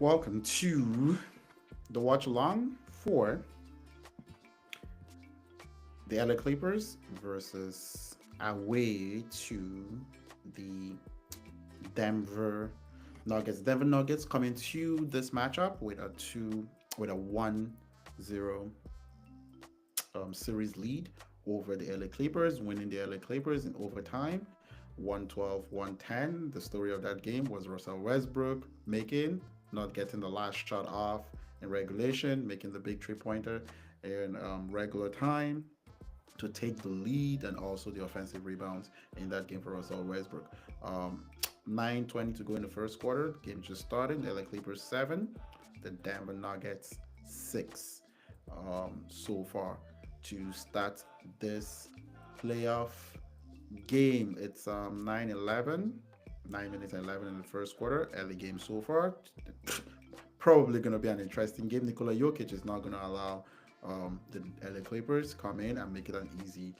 Welcome to the watch along for the LA Clippers versus away to the Denver Nuggets. Denver Nuggets coming to this matchup with a 1-0 series lead over the LA Clippers, winning the LA Clippers in overtime. 112-110. The story of that game was Russell Westbrook not getting the last shot off in regulation, making the big 3 pointer in regular time to take the lead, and also the offensive rebounds in that game for Russell Westbrook. 9:20 to go in the first quarter. The game just started. LA Clippers 7, the Denver Nuggets 6. So far to start this playoff game. It's 9-11, 9 minutes and 11 in the first quarter. Early game so far. Probably going to be an interesting game. Nikola Jokic is not going to allow the LA Clippers come in and make it an easy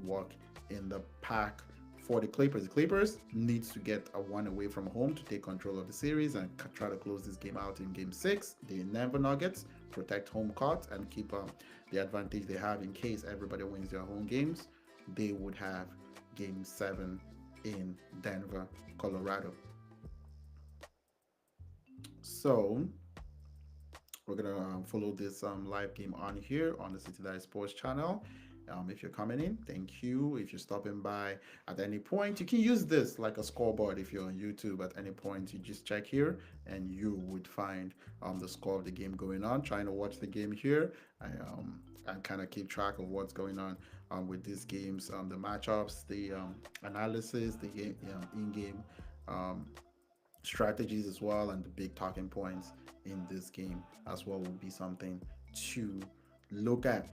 walk in the pack for the Clippers. The Clippers needs to get a one away from home to take control of the series and try to close this game out in game 6. The Denver Nuggets protect home court and keep the advantage they have in case everybody wins their home games. They would have game 7 in Denver, Colorado. So we're gonna follow this live game on here on the City Light Sports channel. If you're coming in, thank you. If you're stopping by at any point, you can use this like a scoreboard. If you're on YouTube, at any point, you just check here and you would find the score of the game going on. Trying to watch the game here and kind of keep track of what's going on with these games, the matchups, the analysis, the game, in-game strategies as well, and the big talking points in this game as well will be something to look at.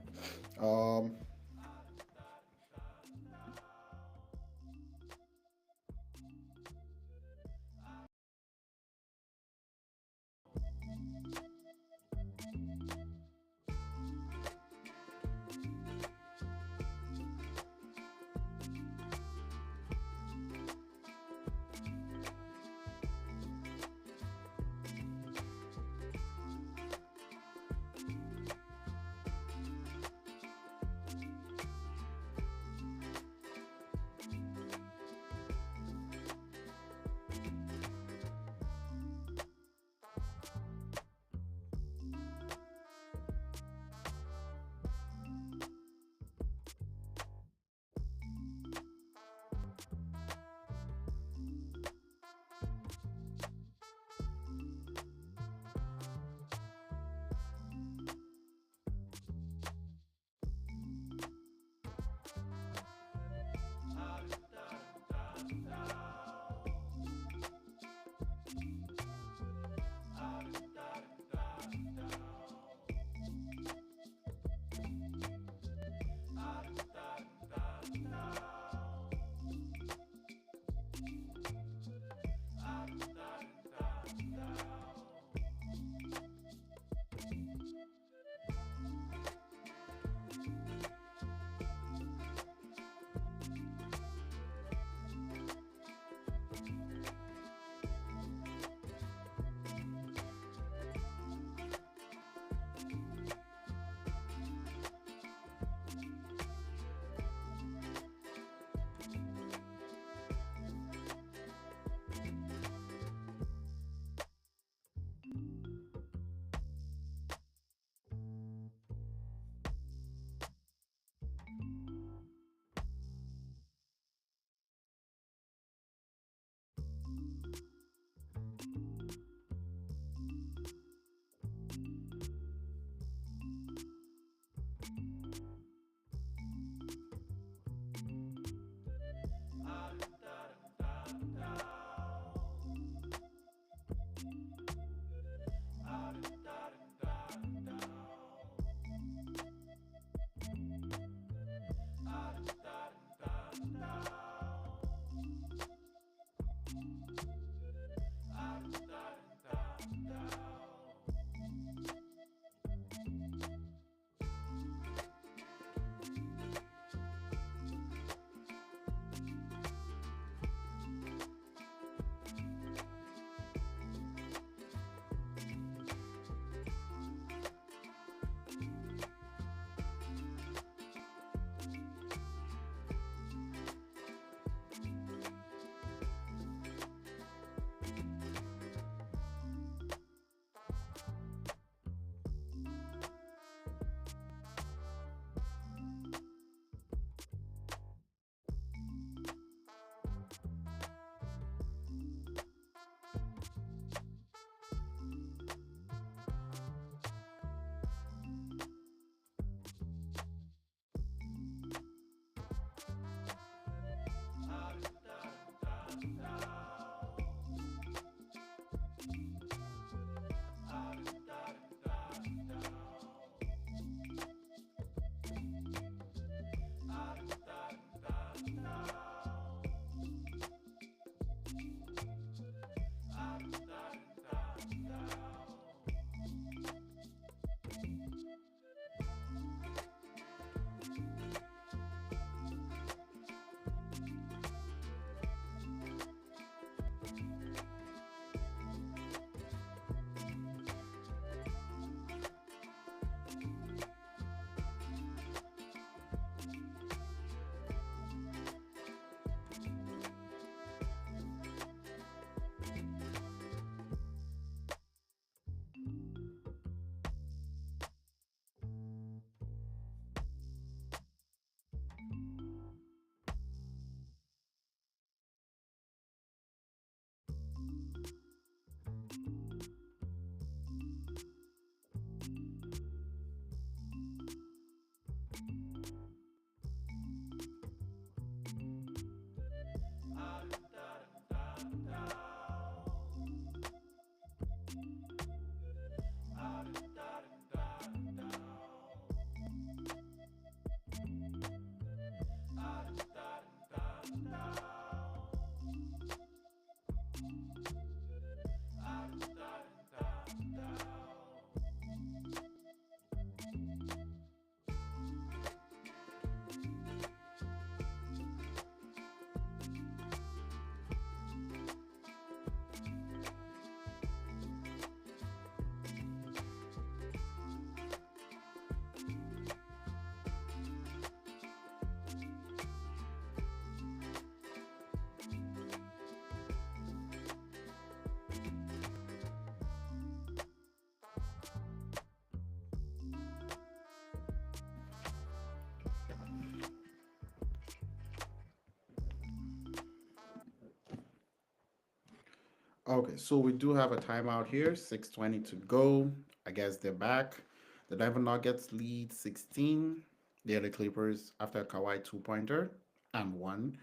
Okay, so we do have a timeout here. 6:20 to go. I guess they're back. The Denver Nuggets lead 16. The LA Clippers after a Kawhi two-pointer and one.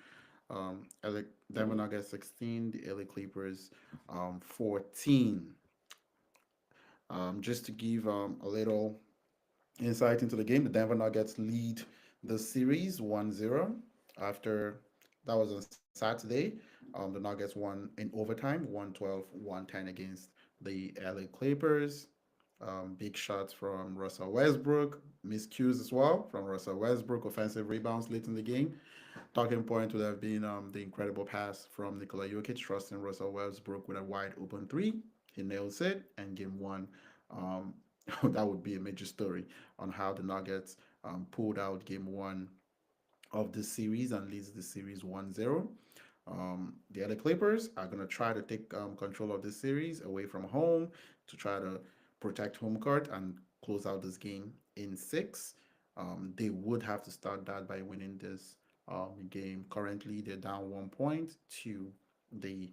LA, Denver Nuggets 16. The LA Clippers 14. Just to give a little insight into the game, the Denver Nuggets lead the series 1-0 after that was on Saturday. The Nuggets won in overtime 112-110 against the LA Clippers. Big shots from Russell Westbrook, miscues as well from Russell Westbrook, offensive rebounds late in the game. Talking point would have been the incredible pass from Nikola Jokic, trusting Russell Westbrook with a wide open three. He nails it, and game one, um, that would be a major story on how the Nuggets pulled out game one of the series and leads the series 1-0. The other Clippers are going to try to take control of this series away from home to try to protect home court and close out this game in six. They would have to start that by winning this game. Currently, they're down 1 point to the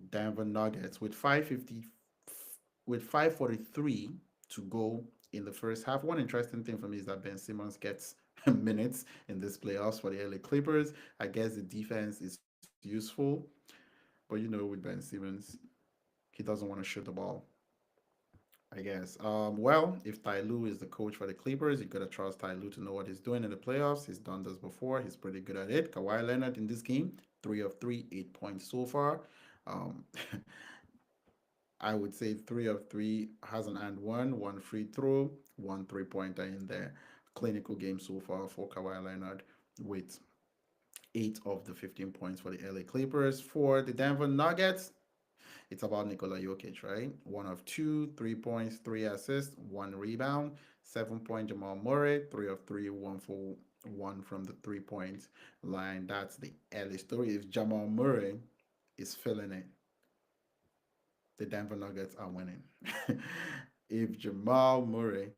Denver Nuggets with 5:43 to go in the first half. One interesting thing for me is that Ben Simmons gets minutes in this playoffs for the LA Clippers. I guess the defense is useful, but with Ben Simmons, he doesn't want to shoot the ball. I guess. Well, if Ty Lue is the coach for the Clippers, you gotta trust Ty Lue to know what he's doing in the playoffs. He's done this before. He's pretty good at it. Kawhi Leonard in this game, 3 of 3, 8 points so far. Um, I would say 3 of 3 has an and one free throw, one three-pointer in there. Clinical game so far for Kawhi Leonard with 8 of the 15 points for the LA Clippers. For the Denver Nuggets, it's about Nikola Jokic, right? 1 of 2, 3 points, 3 assists, one rebound, 7 point Jamal Murray, 3 of 3, 1 for 1 from the 3 point line. That's the LA story. If Jamal Murray is feeling it, the Denver Nuggets are winning. If Jamal Murray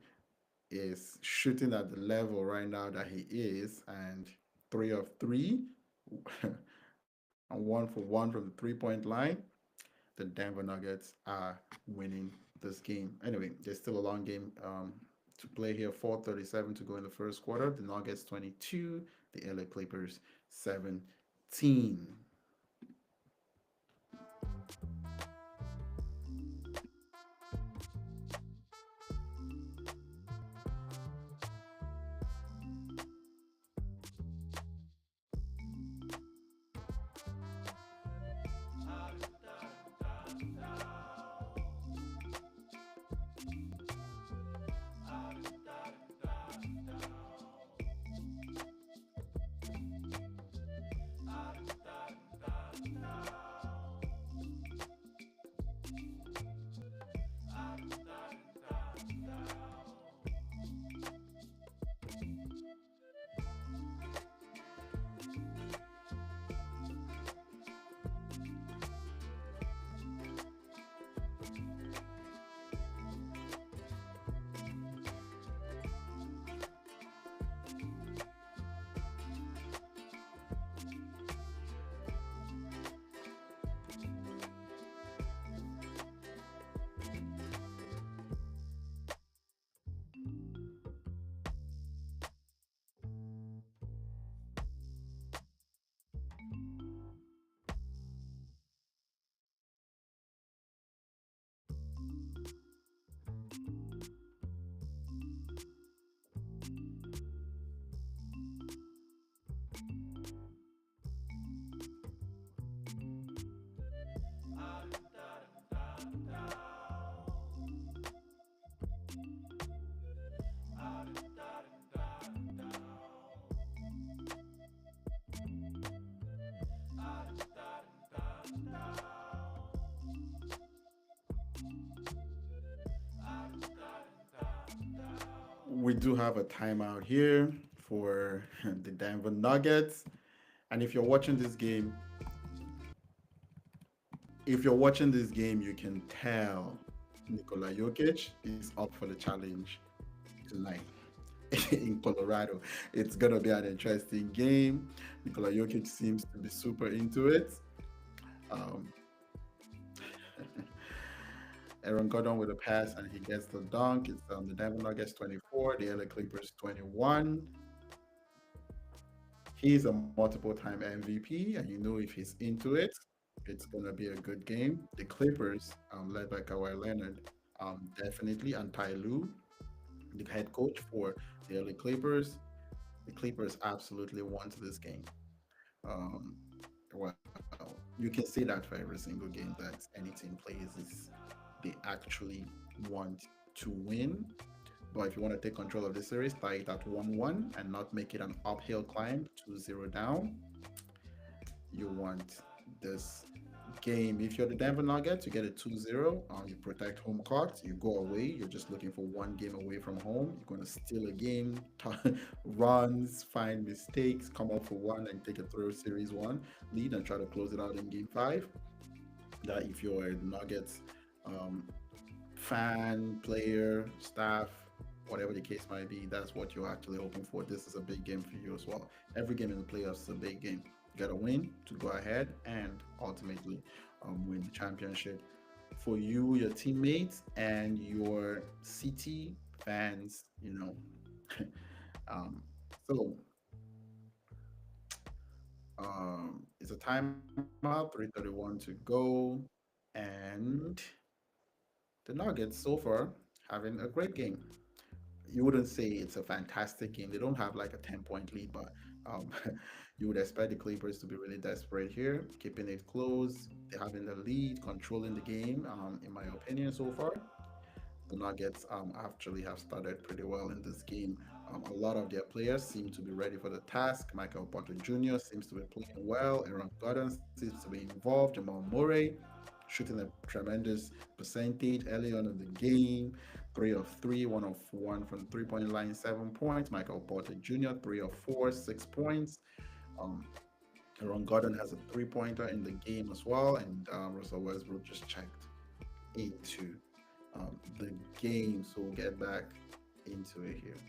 is shooting at the level right now that he is, and 3 of 3, and 1 for 1 from the 3 point line, the Denver Nuggets are winning this game. Anyway, there's still a long game to play here. 4:37 to go in the first quarter. The Nuggets 22, the LA Clippers 17. We do have a timeout here for the Denver Nuggets. And if you're watching this game, you can tell Nikola Jokic is up for the challenge tonight in Colorado. It's gonna be an interesting game. Nikola Jokic seems to be super into it. Um, Aaron Gordon with a pass and he gets the dunk. It's the Denver Nuggets 24, the LA Clippers 21. He's a multiple time MVP, and you know if he's into it, it's gonna be a good game. The Clippers, led by Kawhi Leonard, definitely, and Ty Lue, the head coach for the LA Clippers. The Clippers absolutely want this game. Um, well, you can say that for every single game that any team plays is they actually want to win. But if you want to take control of the series, tie it at 1-1 and not make it an uphill climb, 2-0 down, you want this game. If you're the Denver Nuggets, you get a 2-0. You protect home court. You go away. You're just looking for one game away from home. You're going to steal a game, runs, find mistakes, come up for one, and take a throw series one lead and try to close it out in game five. That if you're a Nuggets um, fan, player, staff, whatever the case might be, that's what you're actually hoping for. This is a big game for you as well. Every game in the playoffs is a big game. You got to win to go ahead and ultimately win the championship for you, your teammates, and your city fans. um, so it's a timeout, 3:31 to go, and the Nuggets so far having a great game. You wouldn't say it's a fantastic game. They don't have like a 10-point lead, but um, you would expect the Clippers to be really desperate here, keeping it close. They're having the lead, controlling the game, in my opinion, so far. The Nuggets actually have started pretty well in this game. A lot of their players seem to be ready for the task. Michael Porter Jr. seems to be playing well. Aaron Gordon seems to be involved. Jamal Murray shooting a tremendous percentage early on in the game. 3 of 3, 1 of 1 from the 3 point line, 7 points. Michael Porter Jr., 3 of 4, 6 points. Um, Aaron Gordon has a 3 pointer in the game as well. And Russell Westbrook just checked into the game. So we'll get back into it here.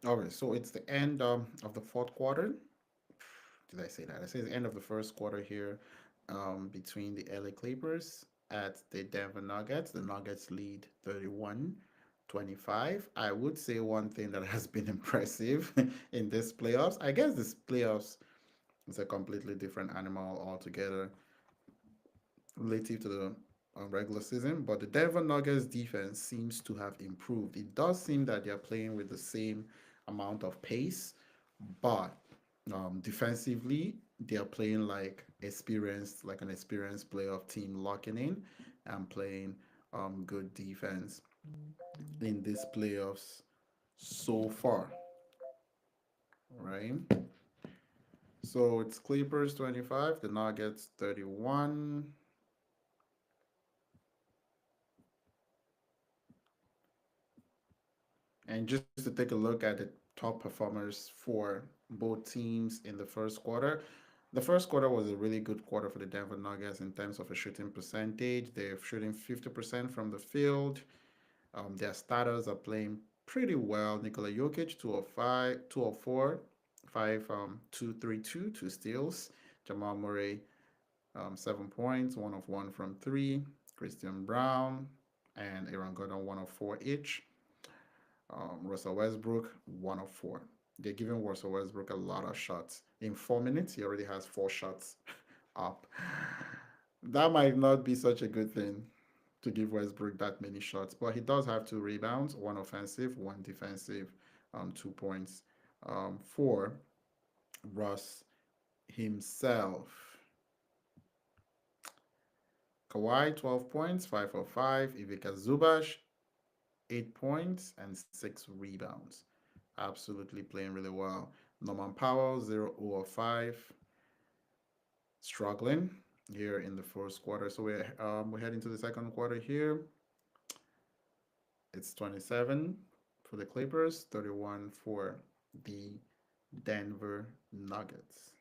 Okay, so it's the end of the fourth quarter. Did I say that? I say the end of the first quarter here between the LA Clippers at the Denver Nuggets. The Nuggets lead 31-25. I would say one thing that has been impressive in this playoffs. I guess this playoffs is a completely different animal altogether relative to the regular season, but the Denver Nuggets defense seems to have improved. It does seem that they're playing with the same amount of pace, but defensively, they're playing like an experienced playoff team, locking in and playing good defense in these playoffs so far, right? So it's Clippers 25, the Nuggets 31. And just to take a look at the top performers for both teams in the first quarter, the first quarter was a really good quarter for the Denver Nuggets in terms of a shooting percentage. They're shooting 50% from the field. Their starters are playing pretty well. Nikola Jokic, 205, 204, 5, 2, 3, 2, 2 steals. Jamal Murray, 7 points, 1 of 1 from three. Christian Brown and Aaron Gordon, 1 of 4 each. Russell Westbrook, 1 of 4. They're giving Russell Westbrook a lot of shots. In 4 minutes, he already has 4 shots up. That might not be such a good thing to give Westbrook that many shots, but he does have 2 rebounds, one offensive, one defensive, 2 points for Russ himself. Kawhi, 12 points, 5 of 5. Ivica Zubac, 8 points and 6 rebounds. Absolutely playing really well. Norman Powell, 0 of 5, struggling here in the first quarter. So we're heading to the second quarter here. It's 27 for the Clippers, 31 for the Denver Nuggets.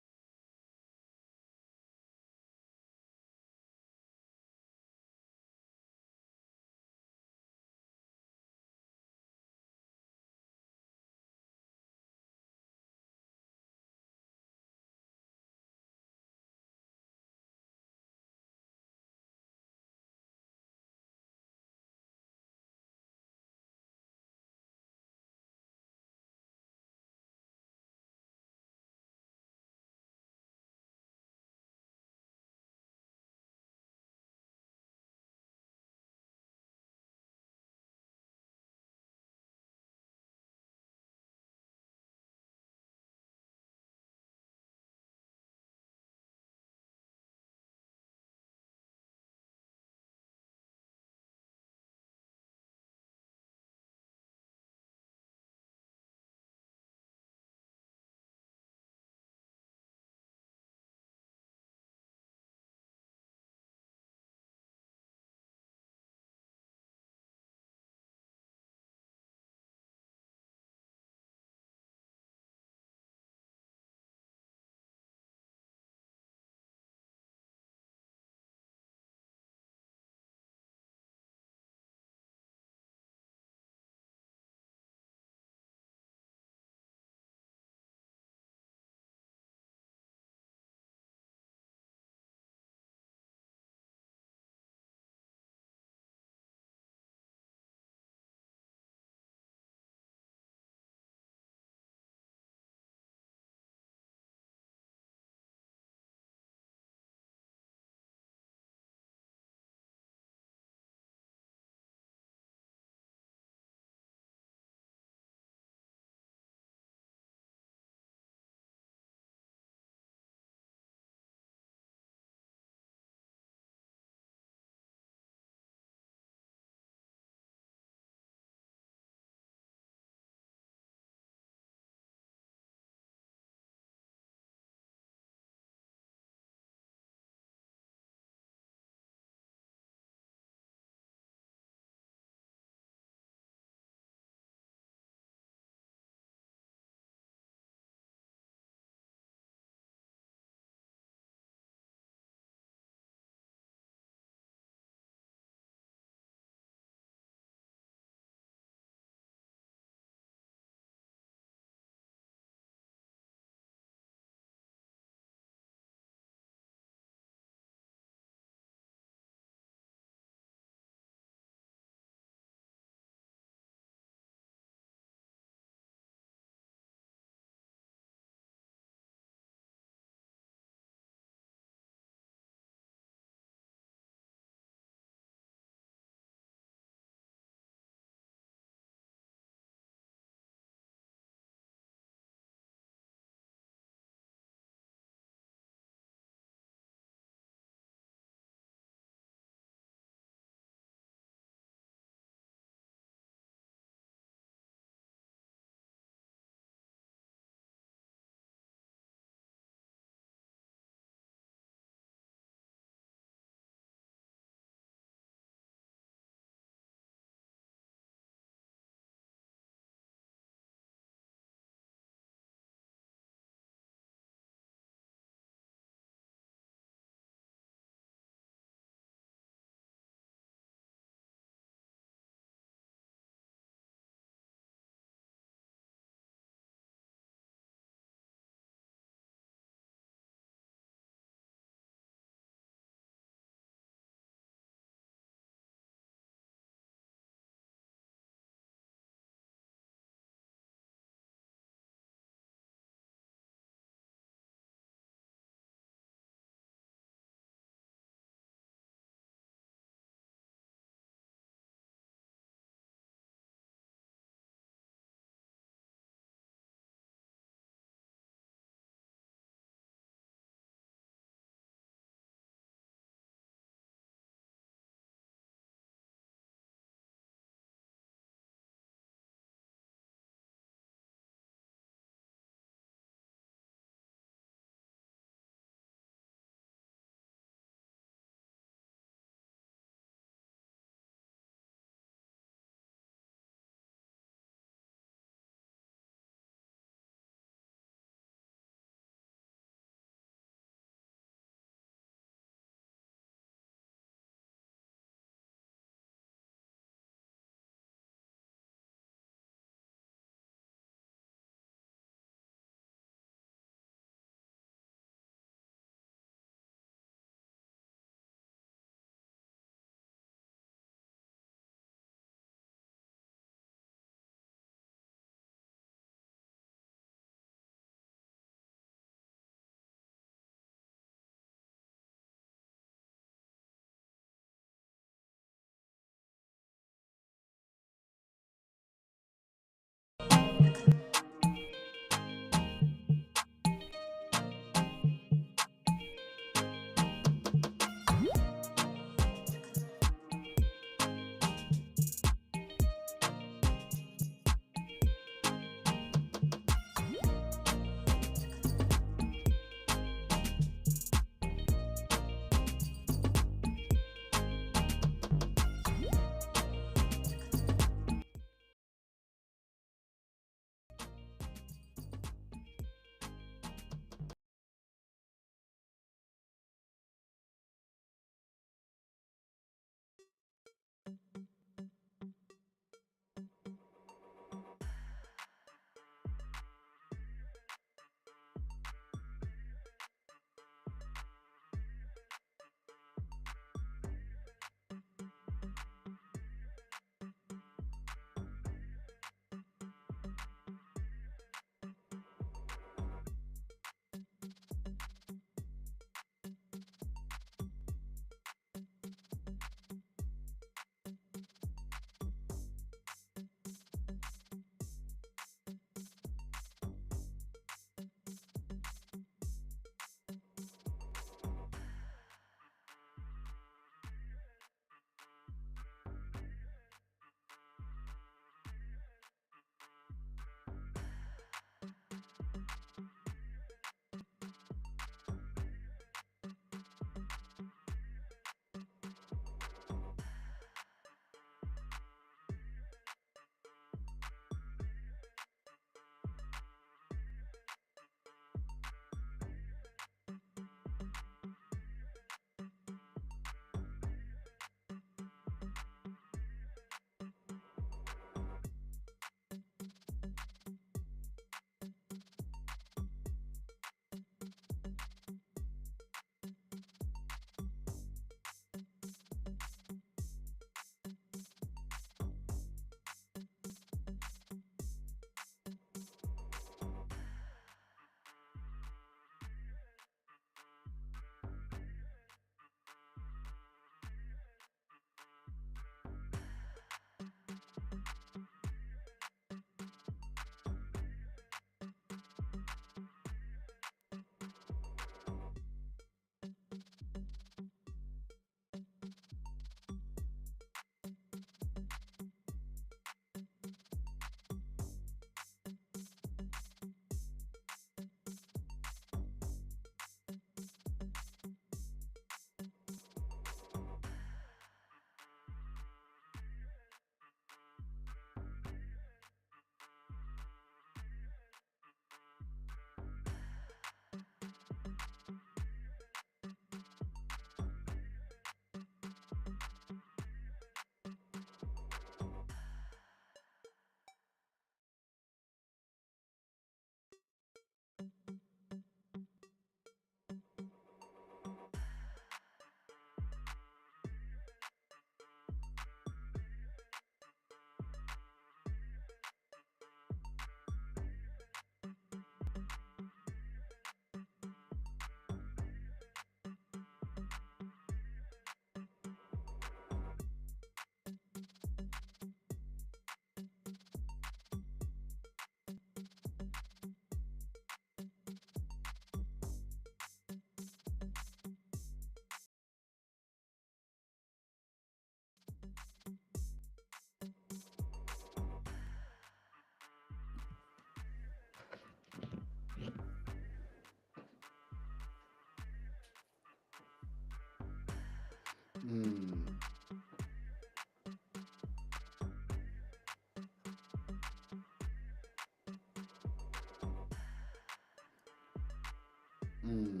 Mm,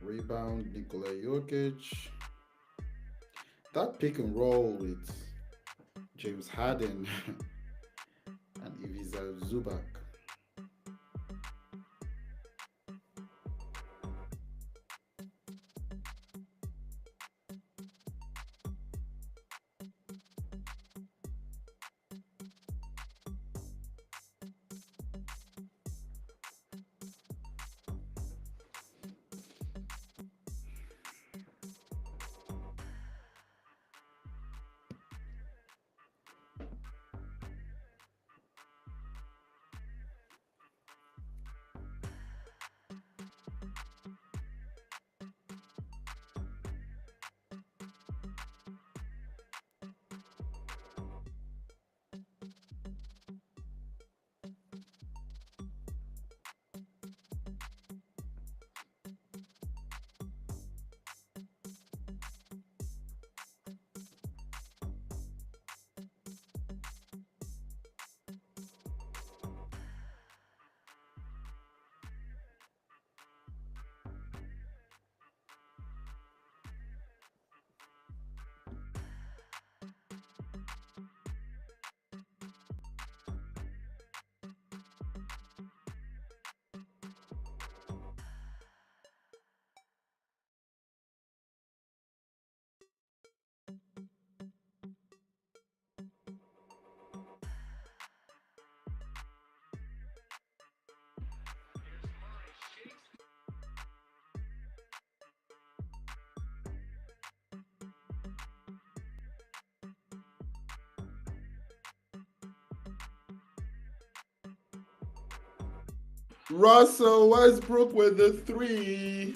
Rebound, Nikola Jokic. That pick and roll with James Harden and Ivica Zubac. Russell Westbrook with the three.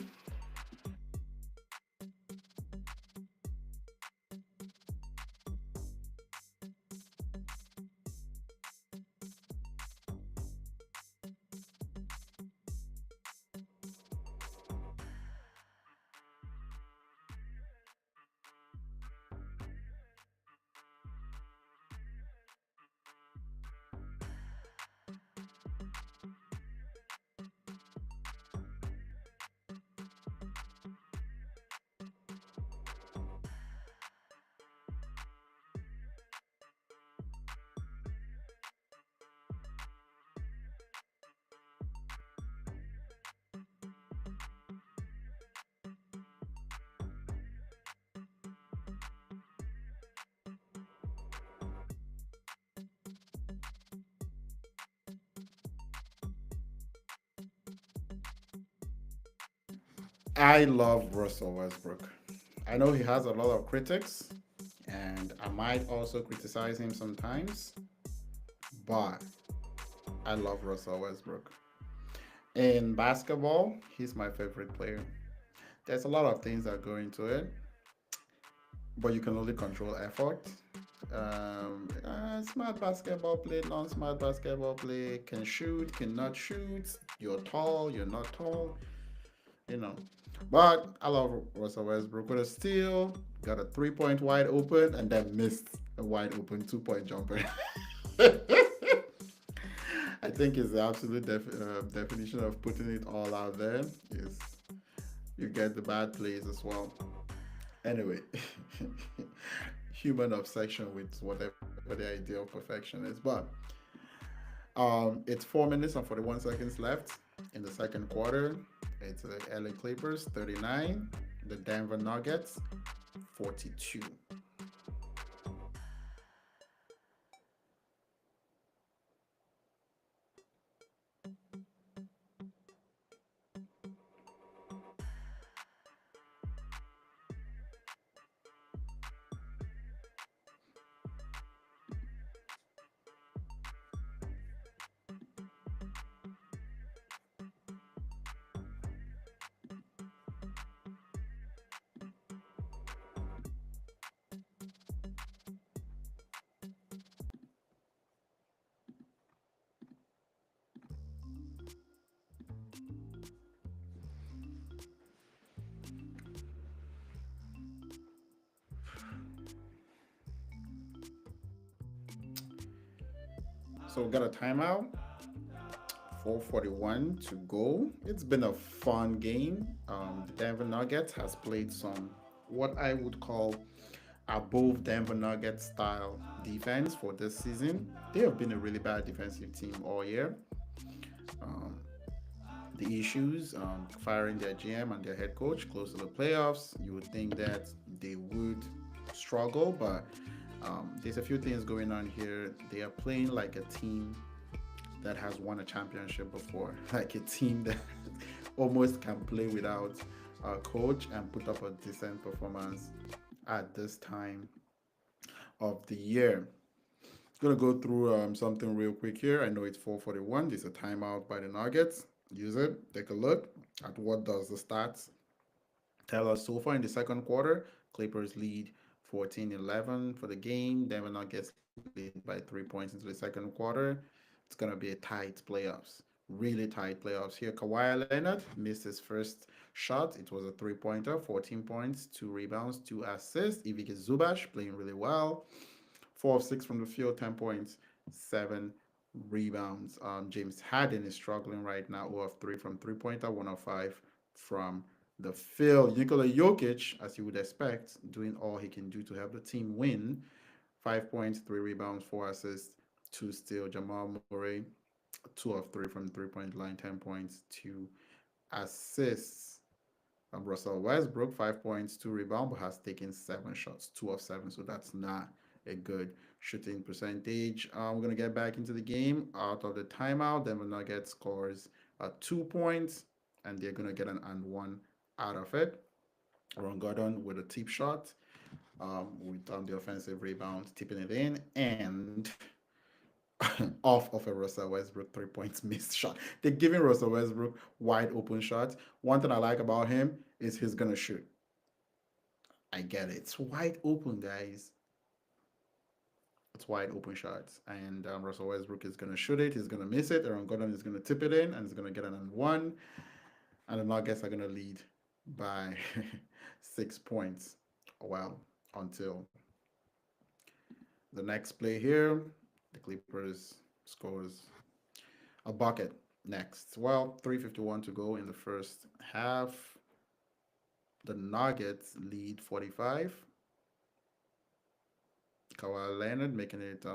I love Russell Westbrook. I know he has a lot of critics, and I might also criticize him sometimes, but I love Russell Westbrook. In basketball, he's my favorite player. There's a lot of things that go into it, but you can only control effort. Smart basketball play, non-smart basketball play, can shoot, cannot shoot. You're tall, you're not tall, you know. But I love Russell Westbrook with a steal, got a 3 point wide open, and then missed a wide open 2 point jumper. I think it's the absolute definition of putting it all out there. Is you get the bad plays as well. Anyway, human obsession with whatever the idea of perfection is. But it's 4 minutes and 41 seconds left in the second quarter. It's the LA Clippers 39, the Denver Nuggets 42. So we got a timeout 4:41 to go. It's been a fun game. The Denver Nuggets has played some what I would call above Denver Nuggets style defense for this season. They have been a really bad defensive team all year. Um, the issues, firing their GM and their head coach close to the playoffs, you would think that they would struggle, but there's a few things going on here. They are playing like a team that has won a championship before, like a team that almost can play without a coach and put up a decent performance at this time of the year. Gonna go through something real quick here. I know it's 4:41. There's a timeout by the Nuggets. Use it. Take a look at what does the stats tell us so far in the second quarter. Clippers lead 14-11 for the game. Denver Nuggets lead by 3 points into the second quarter. It's gonna be a tight playoffs. Really tight playoffs here. Kawhi Leonard missed his first shot. It was a three-pointer, 14 points, two rebounds, two assists. Ivica Zubac playing really well. 4 of 6 from the field, 10 points, 7 rebounds. James Harden is struggling right now. 0 of 3 from three-pointer, 1 of 5 from the field. Nikola Jokic, as you would expect, doing all he can do to help the team win. 5 points, 3 rebounds, 4 assists, 2 steals. Jamal Murray, 2 of 3 from the three-point line, 10 points, 2 assists. Russell Westbrook, 5 points, 2 rebounds, but has taken 7 shots, 2 of 7. So that's not a good shooting percentage. We're gonna get back into the game out of the timeout. Denver Nuggets scores 2 points, and they're gonna get an and one out of it. Ron Gordon with a tip shot, with the offensive rebound, tipping it in, and off of a Russell Westbrook 3 points missed shot. They're giving Russell Westbrook wide open shots. One thing I like about him is he's gonna shoot. I get it. It's wide open, guys. It's wide open shots, and Russell Westbrook is gonna shoot it. He's gonna miss it. Aaron Gordon is gonna tip it in, and he's gonna get an and one. And the Nuggets are gonna lead by 6 points. Well, until the next play here, the Clippers scores a bucket next. Well, 3:51 to go in the first half. The Nuggets lead 45. Kawhi Leonard making it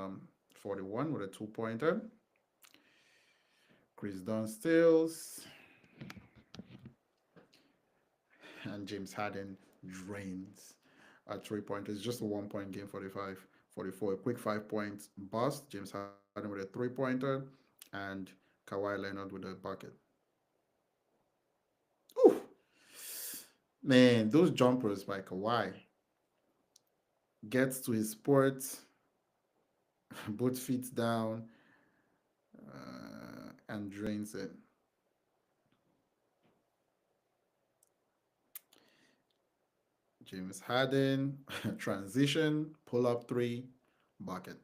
41 with a two-pointer. Chris Dunn steals. And James Harden drains a three-pointer. It's just a one-point game, 45-44. A quick 5 points bust. James Harden with a three-pointer, and Kawhi Leonard with a bucket. Ooh, man, those jumpers by Kawhi gets to his sport, both feet down, and drains it. James Harden, transition, pull up three, bucket.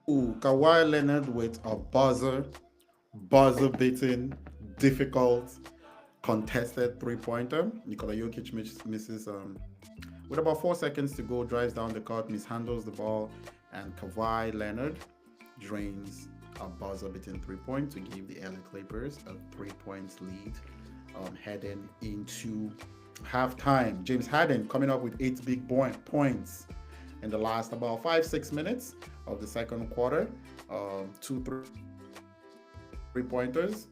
Ooh, Kawhi Leonard with a buzzer beating, difficult, contested three-pointer. Nikola Jokic misses with about 4 seconds to go, drives down the court, mishandles the ball, and Kawhi Leonard drains a buzzer-beating three-point to give the LA Clippers a 3 points lead, heading into halftime. James Harden coming up with 8 big points in the last about 5-6 minutes of the second quarter, two 3 pointers,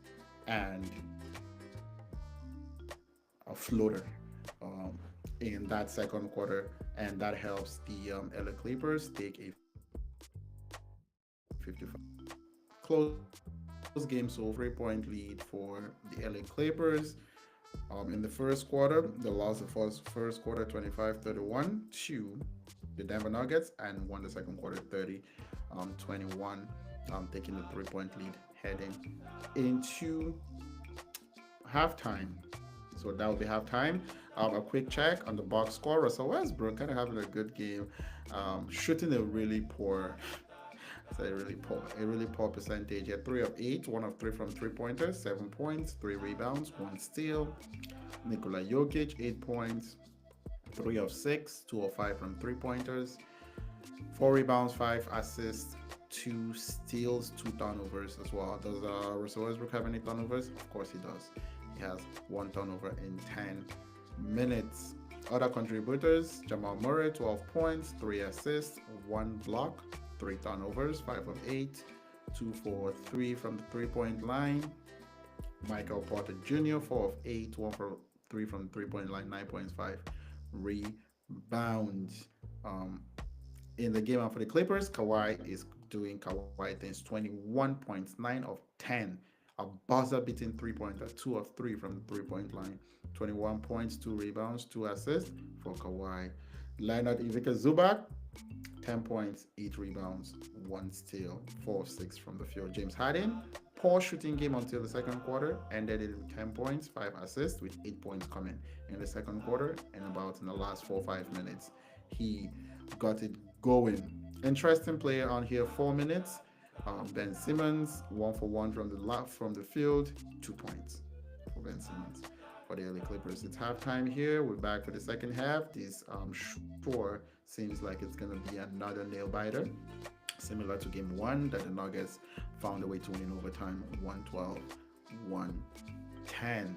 and a floater um, in that second quarter, and that helps the LA Clippers take a 55 close game, so 3 point lead for the LA Clippers. In the first quarter, they lost the first quarter 25-31 to the Denver Nuggets and won the second quarter 30-21, taking the 3 point lead heading into halftime. So that will be halftime. A quick check on the box score. Russell Westbrook kind of having a good game, shooting a really poor, say a really poor percentage. He had 3 of 8, 1 of 3 from 3 pointers, 7 points, 3 rebounds, 1 steal. Nikola Jokic 8 points, 3 of 6, 2 of 5 from 3 pointers, 4 rebounds, 5 assists, 2 steals, 2 turnovers as well. Does Russell Westbrook have any turnovers? Of course he does. He has 1 turnover in 10 minutes. Other contributors: Jamal Murray 12 points, 3 assists, 1 block, 3 turnovers, 5 of 8, 2 for 3 from the 3 point line. Michael Porter Jr. 4 of 8, 1 for 3 from the 3 point line, 9.5 rebounds. In the game and for the Clippers, Kawhi is doing Kawhi things, 21.9 of 10. A buzzer beating 3 pointer, 2 of 3 from the 3 point line, 21 points, 2 rebounds, 2 assists for Kawhi. Leonard Ivica Zubac, 10 points, 8 rebounds, 1 steal, 4 of 6 from the field. James Harden, poor shooting game until the second quarter, ended it with 10 points, 5 assists, with 8 points coming in the second quarter, and about in the last 4 or 5 minutes, he got it going. Interesting player on here, 4 minutes. Ben Simmons, 1 for 1 from the field, 2 points for Ben Simmons for the LA Clippers. It's halftime here. We're back for the second half. This sure seems like it's gonna be another nail biter, similar to game one that the Nuggets found a way to win in overtime, 112, 110.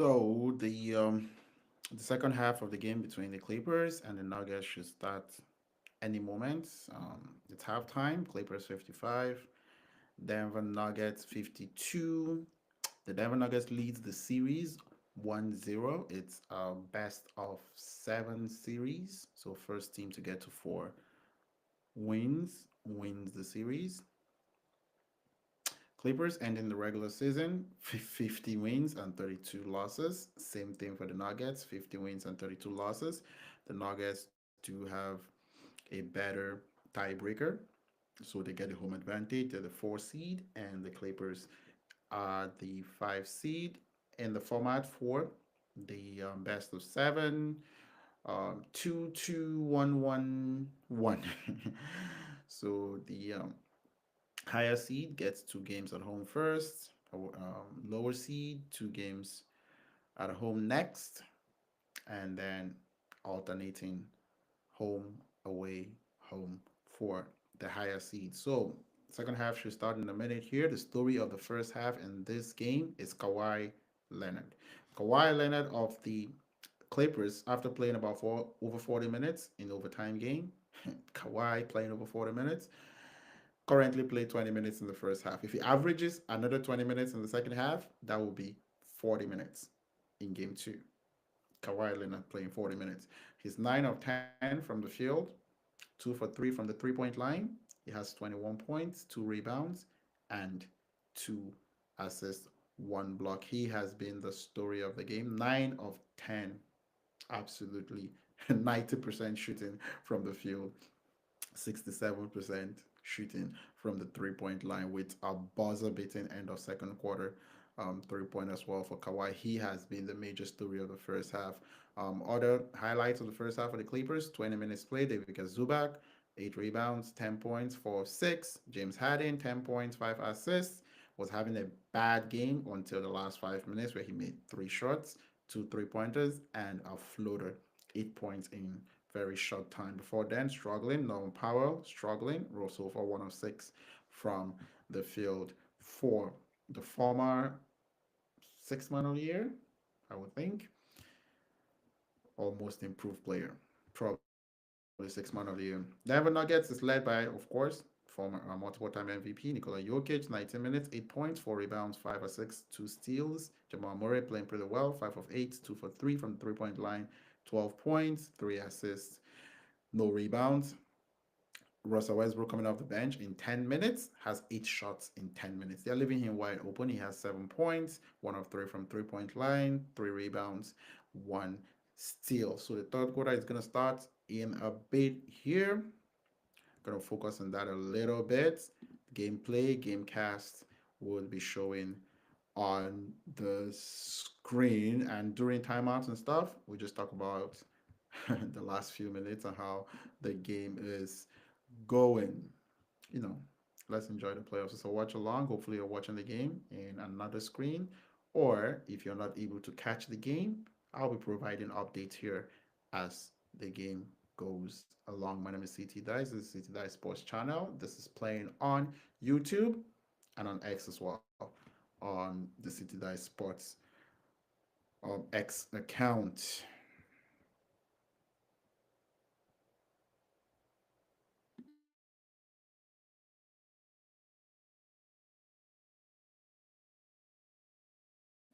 So the second half of the game between the Clippers and the Nuggets should start any moment. It's halftime. Clippers 55, Denver Nuggets 52. The Denver Nuggets leads the series 1-0. It's a best of seven series. So first team to get to four wins the series. Clippers ending the regular season 50 wins and 32 losses. Same thing for the Nuggets, 50 wins and 32 losses. The Nuggets do have a better tiebreaker, so they get the home advantage. They're the four seed, and the Clippers are the five seed in the format for the best of seven, 2-2-1-1-1. So the higher seed gets two games at home first. Lower seed, two games at home next, and then alternating home, away, home for the higher seed. So, second half should start in a minute here. The story of the first half in this game is Kawhi Leonard. Kawhi Leonard of the Clippers, after playing about over 40 minutes in overtime game, Kawhi playing over 40 minutes, currently played 20 minutes in the first half. If he averages another 20 minutes in the second half, that will be 40 minutes in game two. Kawhi Leonard playing 40 minutes. He's 9 of 10 from the field, 2 for 3 from the 3-point line. He has 21 points, 2 rebounds, and 2 assists, 1 block. He has been the story of the game. 9 of 10, absolutely 90% shooting from the field, 67% shooting from the 3-point line with a buzzer beating end of second quarter 3-point as well for Kawhi. He has been the major story of the first half. Other highlights of the first half of the Clippers: 20 minutes played. David Zubac, 8 rebounds, 10 points, 4 of 6. James Harden, 10 points, 5 assists. Was having a bad game until the last 5 minutes where he made 3 shots, 2 3-pointers, and a floater. 8 points in very short time. Before then, struggling. Norman Powell struggling. Russell for 1 of 6 from the field for the former six man of the year, I would think, or most improved player. Probably six man of the year. Denver Nuggets is led by, of course, former multiple time MVP Nikola Jokic, 19 minutes, 8 points, 4 rebounds, 5 of 6, 2 steals. Jamal Murray playing pretty well, 5 of 8, 2 for 3 from the 3-point line, 12 points, 3 assists, no rebounds. Russell Westbrook coming off the bench in 10 minutes has 8 shots in 10 minutes. They're leaving him wide open. He has 7 points, 1 of 3 from 3-point line, 3 rebounds, 1 steal. So the third quarter is going to start in a bit here. Going to focus on that a little bit. Gameplay, Gamecast will be showing on the screen, and during timeouts and stuff, we just talk about the last few minutes and how the game is going. You know, let's enjoy the playoffs. So watch along. Hopefully, you're watching the game in another screen, or if you're not able to catch the game, I'll be providing updates here as the game goes along. My name is CT Dice. This is CT Dice Sports Channel. This is playing on YouTube and on X as well, on the City Dice Sports X account.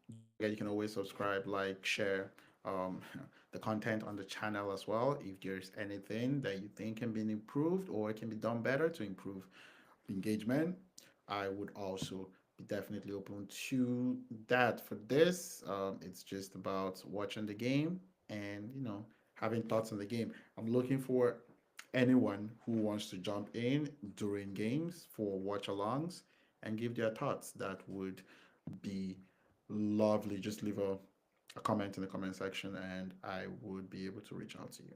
Don't forget, you can always subscribe, like, share um, the content on the channel as well. If there's anything that you think can be improved or can be done better to improve engagement, I would also be definitely open to that. For this, it's just about watching the game and having thoughts on the game. I'm looking for anyone who wants to jump in during games for watch alongs and give their thoughts. That would be lovely. Just leave a comment in the comment section and I would be able to reach out to you.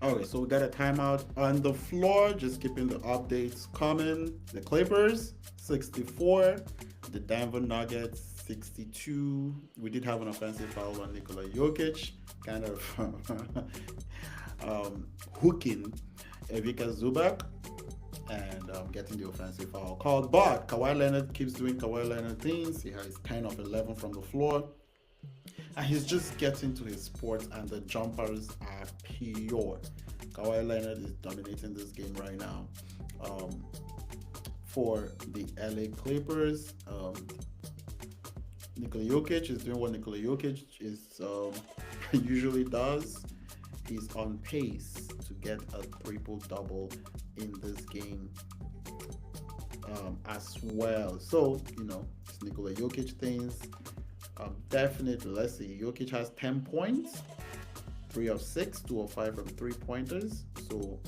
Okay, so we got a timeout on the floor, just keeping the updates coming. The Clippers, 64. The Denver Nuggets, 62. We did have an offensive foul on Nikola Jokic, kind of hooking Evika Zubac and getting the offensive foul called. But Kawhi Leonard keeps doing Kawhi Leonard things. He has 10 of 11 from the floor. And he's just getting to his sport, and the jumpers are pure. Kawhi Leonard is dominating this game right now. Um, for the LA Clippers, Nikola Jokic is doing what Nikola Jokic is usually does. He's on pace to get a triple double in this game as well. So, it's Nikola Jokic things. Definitely, let's see. Jokic has 10 points, 3 of 6, 2 of 5 from 3 pointers. So,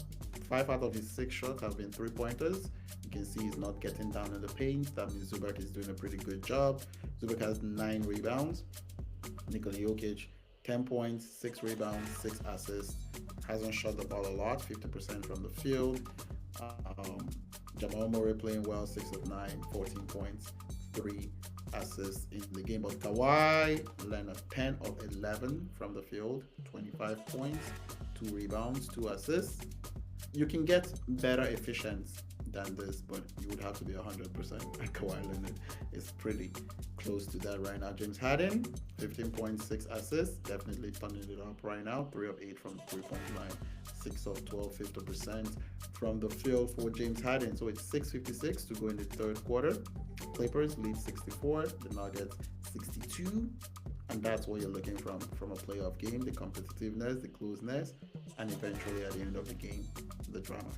5 out of his 6 shots have been 3 pointers. You can see he's not getting down in the paint. That means Zubac is doing a pretty good job. Zubac has 9 rebounds. Nikola Jokic, 10 points, 6 rebounds, 6 assists. Hasn't shot the ball a lot, 50% from the field. Jamal Murray playing well, 6 of 9, 14 points, 3 assists in the game. But Kawhi Leonard, 10 of 11 from the field, 25 points, 2 rebounds, 2 assists. You can get better efficiency than this, but you would have to be 100%. And Kawhi Leonard is pretty close to that right now. James Harden, 15.6 assists, definitely turning it up right now. 3 of 8 from the 3-point line, 6 of 12, 50% from the field for James Harden. So it's 6:56 to go in the third quarter. Clippers lead 64, the Nuggets 62. And that's what you're looking from a playoff game: the competitiveness, the closeness, and eventually at the end of the game, the drama.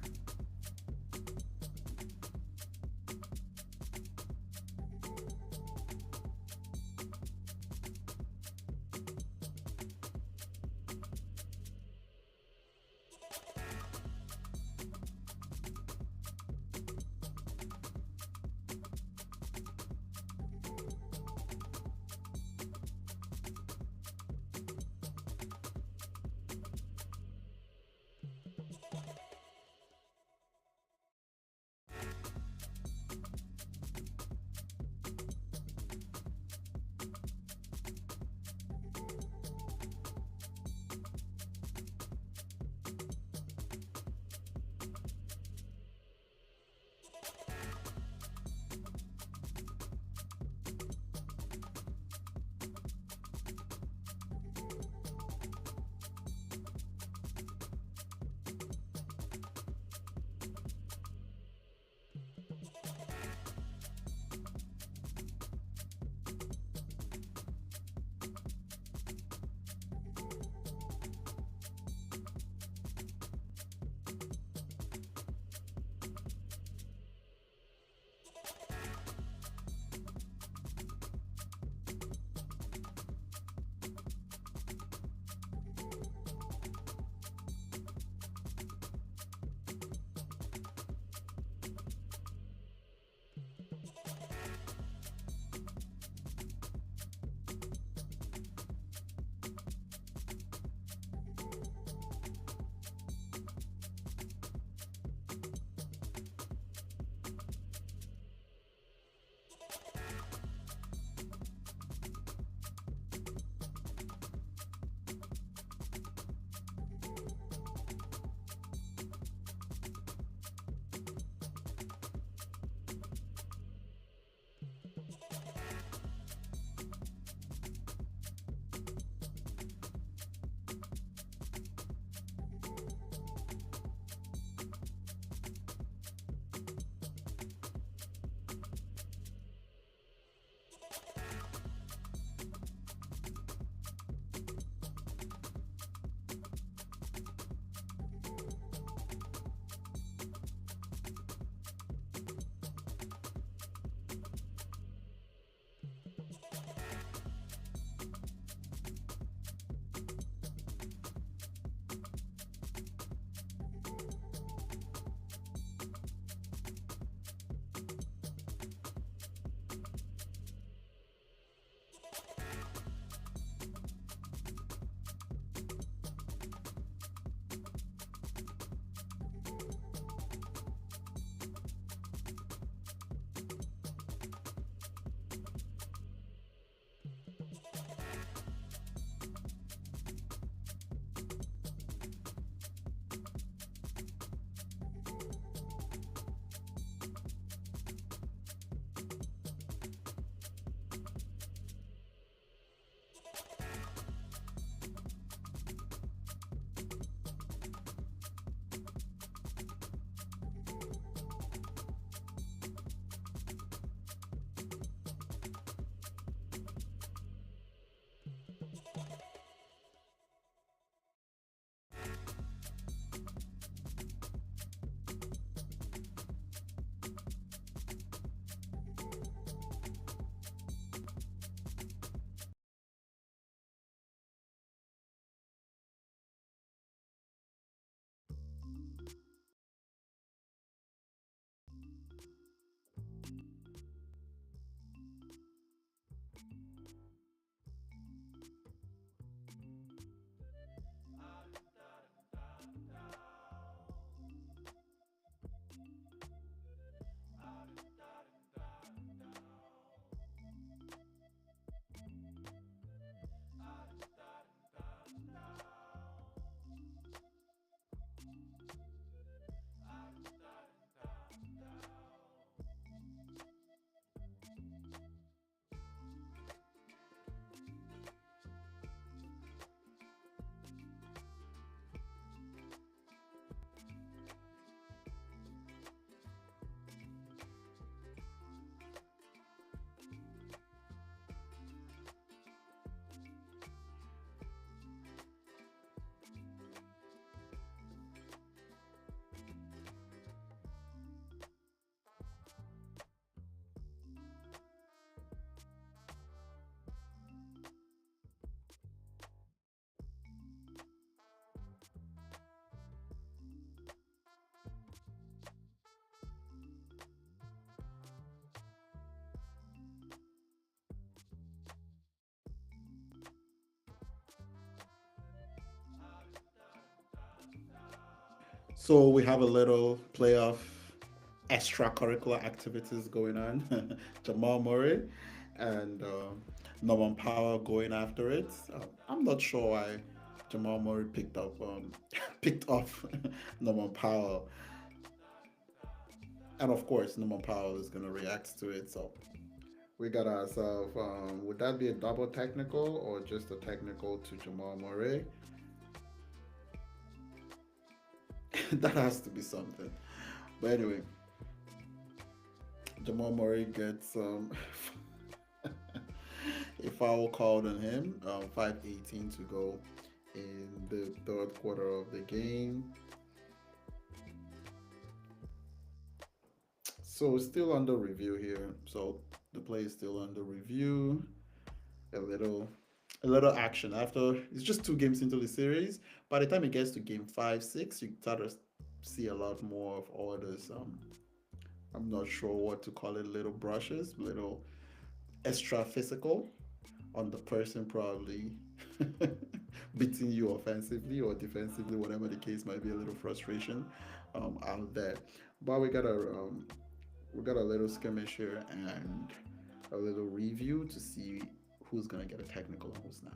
So we have a little playoff extracurricular activities going on. Jamal Murray and Norman Powell going after it. I'm not sure why Jamal Murray picked up picked off Norman Powell, and of course Norman Powell is gonna react to it. So we got ourselves. Would that be a double technical or just a technical to Jamal Murray? That has to be something. But anyway, Jamal Murray gets a foul called on him. 5:18 to go in the third quarter of the game. So it's still under review here. So the play is still under review. A little a little action after it's just two games into the series. By the time it gets to game five, six, you start to see a lot more of all this. I'm not sure what to call it. Little brushes, little extra physical on the person, probably beating you offensively or defensively, whatever the case might be. A little frustration out there. But we got a little skirmish here and a little review to see who's gonna get a technical and who's not.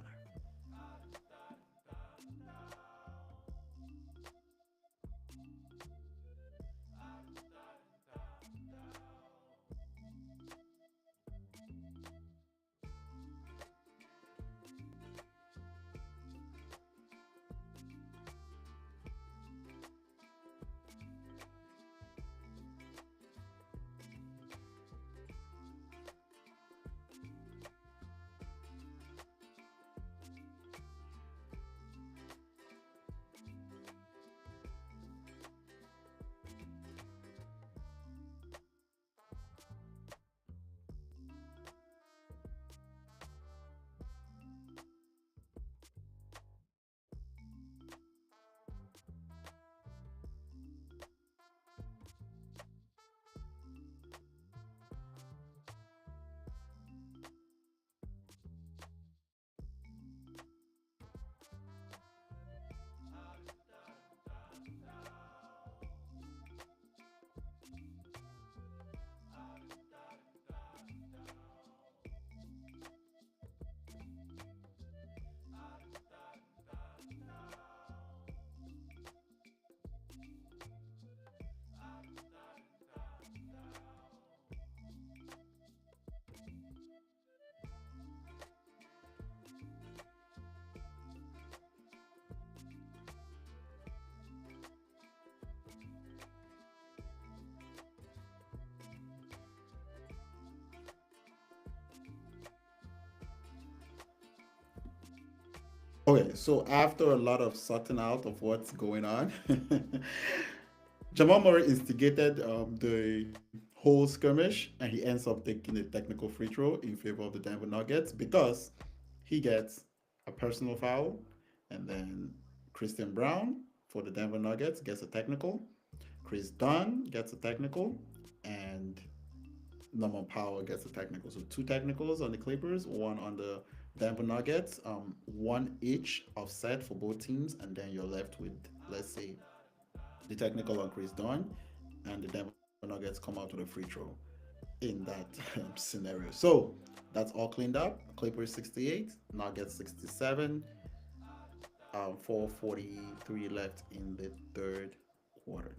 Okay, so after a lot of sorting out of what's going on, Jamal Murray instigated the whole skirmish, and he ends up taking a technical free throw in favor of the Denver Nuggets because he gets a personal foul, and then Christian Brown for the Denver Nuggets gets a technical. Chris Dunn gets a technical, and Norman Powell gets a technical. So two technicals on the Clippers, one on the Denver Nuggets, one each offset for both teams, and then you're left with, let's say, the technical on Chris Dunn, and the Denver Nuggets come out with a free throw in that scenario. So that's all cleaned up. Clippers 68, Nuggets 67, 4:43 left in the third quarter.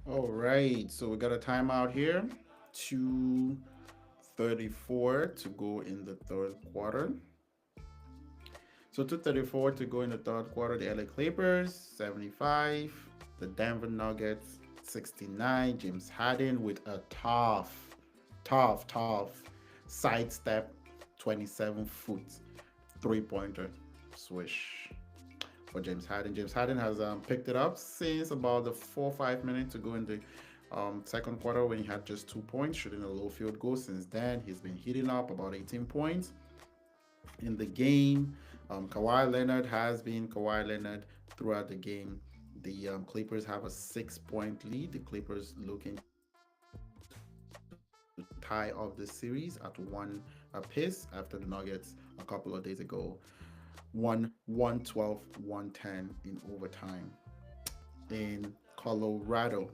All right, so we got a timeout here. 2:34 to go in the third quarter. So 2:34 to go in the third quarter. The LA Clippers 75, the Denver Nuggets 69. James Harden with a tough sidestep 27-foot three-pointer swish for James Harden. James Harden has picked it up since about the 4 or 5 minutes to go in the second quarter when he had just 2 points, shooting a low field goal. Since then, he's been heating up about 18 points in the game. Kawhi Leonard has been Kawhi Leonard throughout the game. The Clippers have a 6 point lead. The Clippers looking to tie up the series at 1 apiece after the Nuggets a couple of days ago won 112-110 in overtime in Colorado.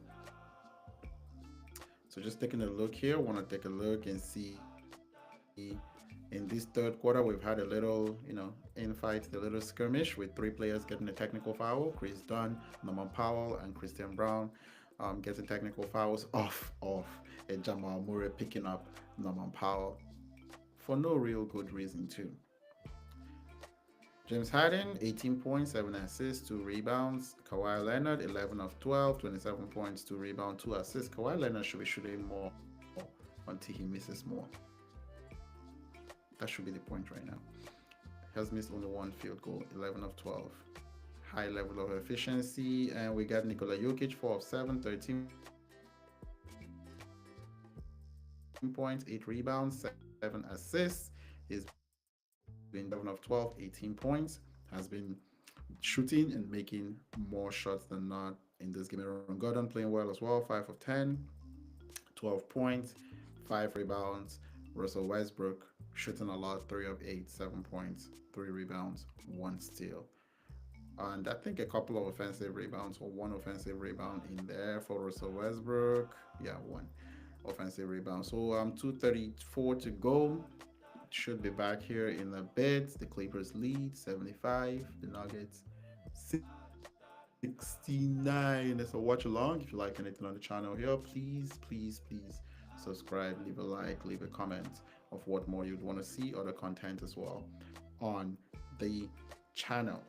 So just taking a look here, want to take a look and see in this third quarter we've had a little, infight, a little skirmish with 3 players getting a technical foul. Chris Dunn, Norman Powell, and Christian Brown getting technical fouls off, and Jamal Murray picking up Norman Powell for no real good reason too. James Harden, 18 points, 7 assists, 2 rebounds. Kawhi Leonard, 11 of 12, 27 points, 2 rebounds, 2 assists. Kawhi Leonard should be shooting more until he misses more. That should be the point right now. He has missed only 1 field goal, 11 of 12. High level of efficiency. And we got Nikola Jokic, 4 of 7, 13 points, 8 rebounds, 7 assists. He's been 11 of 12, 18 points. Has been shooting and making more shots than not in this game. Aaron Gordon playing well as well, 5 of 10, 12 points, 5 rebounds. Russell Westbrook shooting a lot, 3 of 8, 7 points, 3 rebounds, 1 steal. And I think a couple of offensive rebounds, or 1 offensive rebound in there for Russell Westbrook. Yeah, 1 offensive rebound. So 2:34 to go. Should be back here in a bit. The Clippers lead 75. The Nuggets 69. That's a watch along. If you like anything on the channel here, please subscribe, leave a like, leave a comment of what more you'd want to see, other content as well on the channel.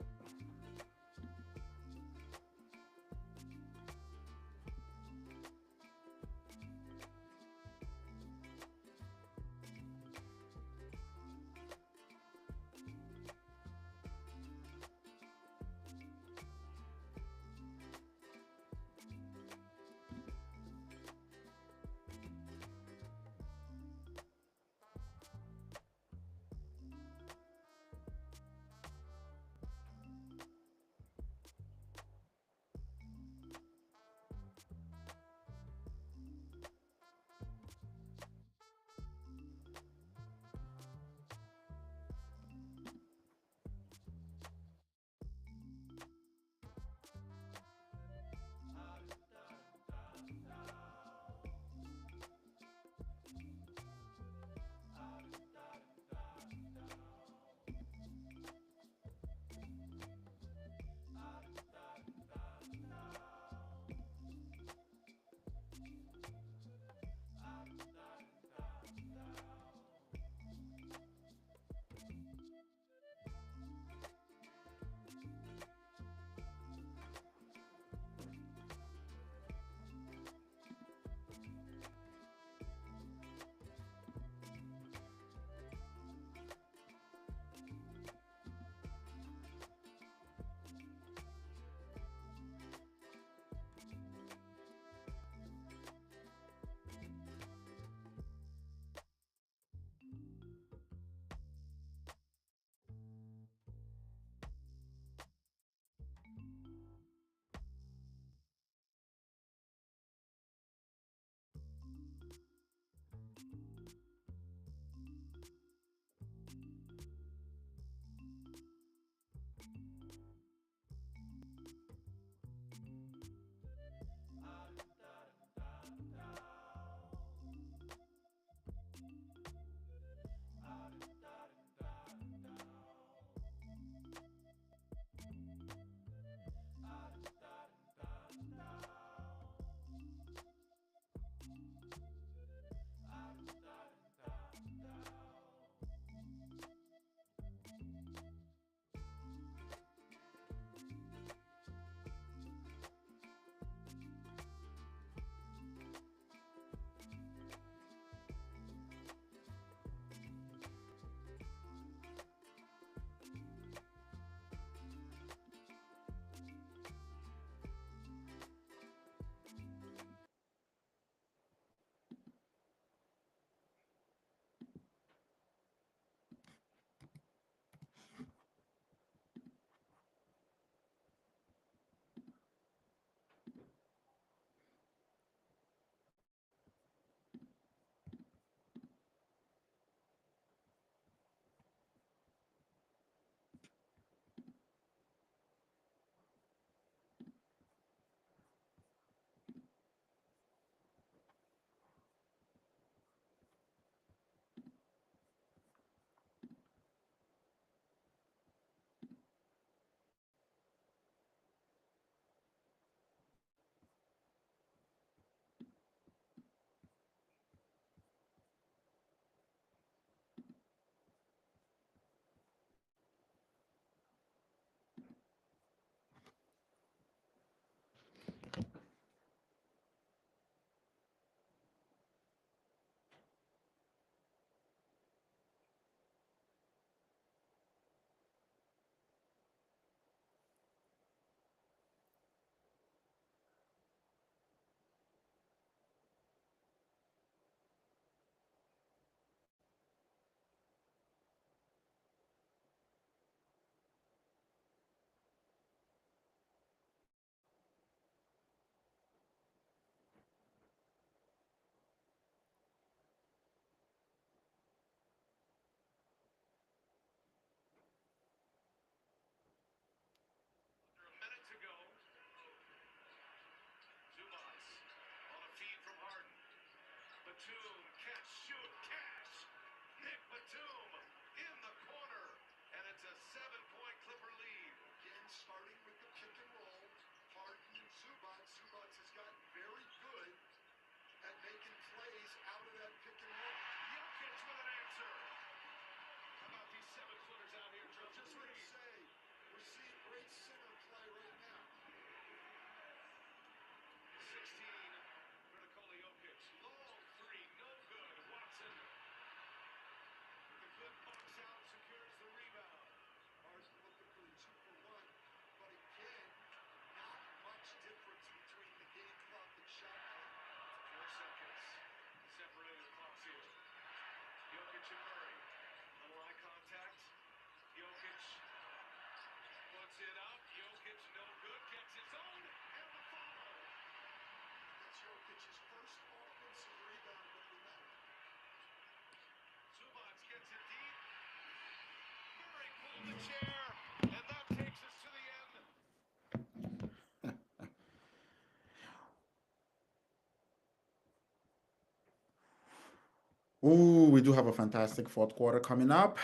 Ooh, we do have a fantastic fourth quarter coming up.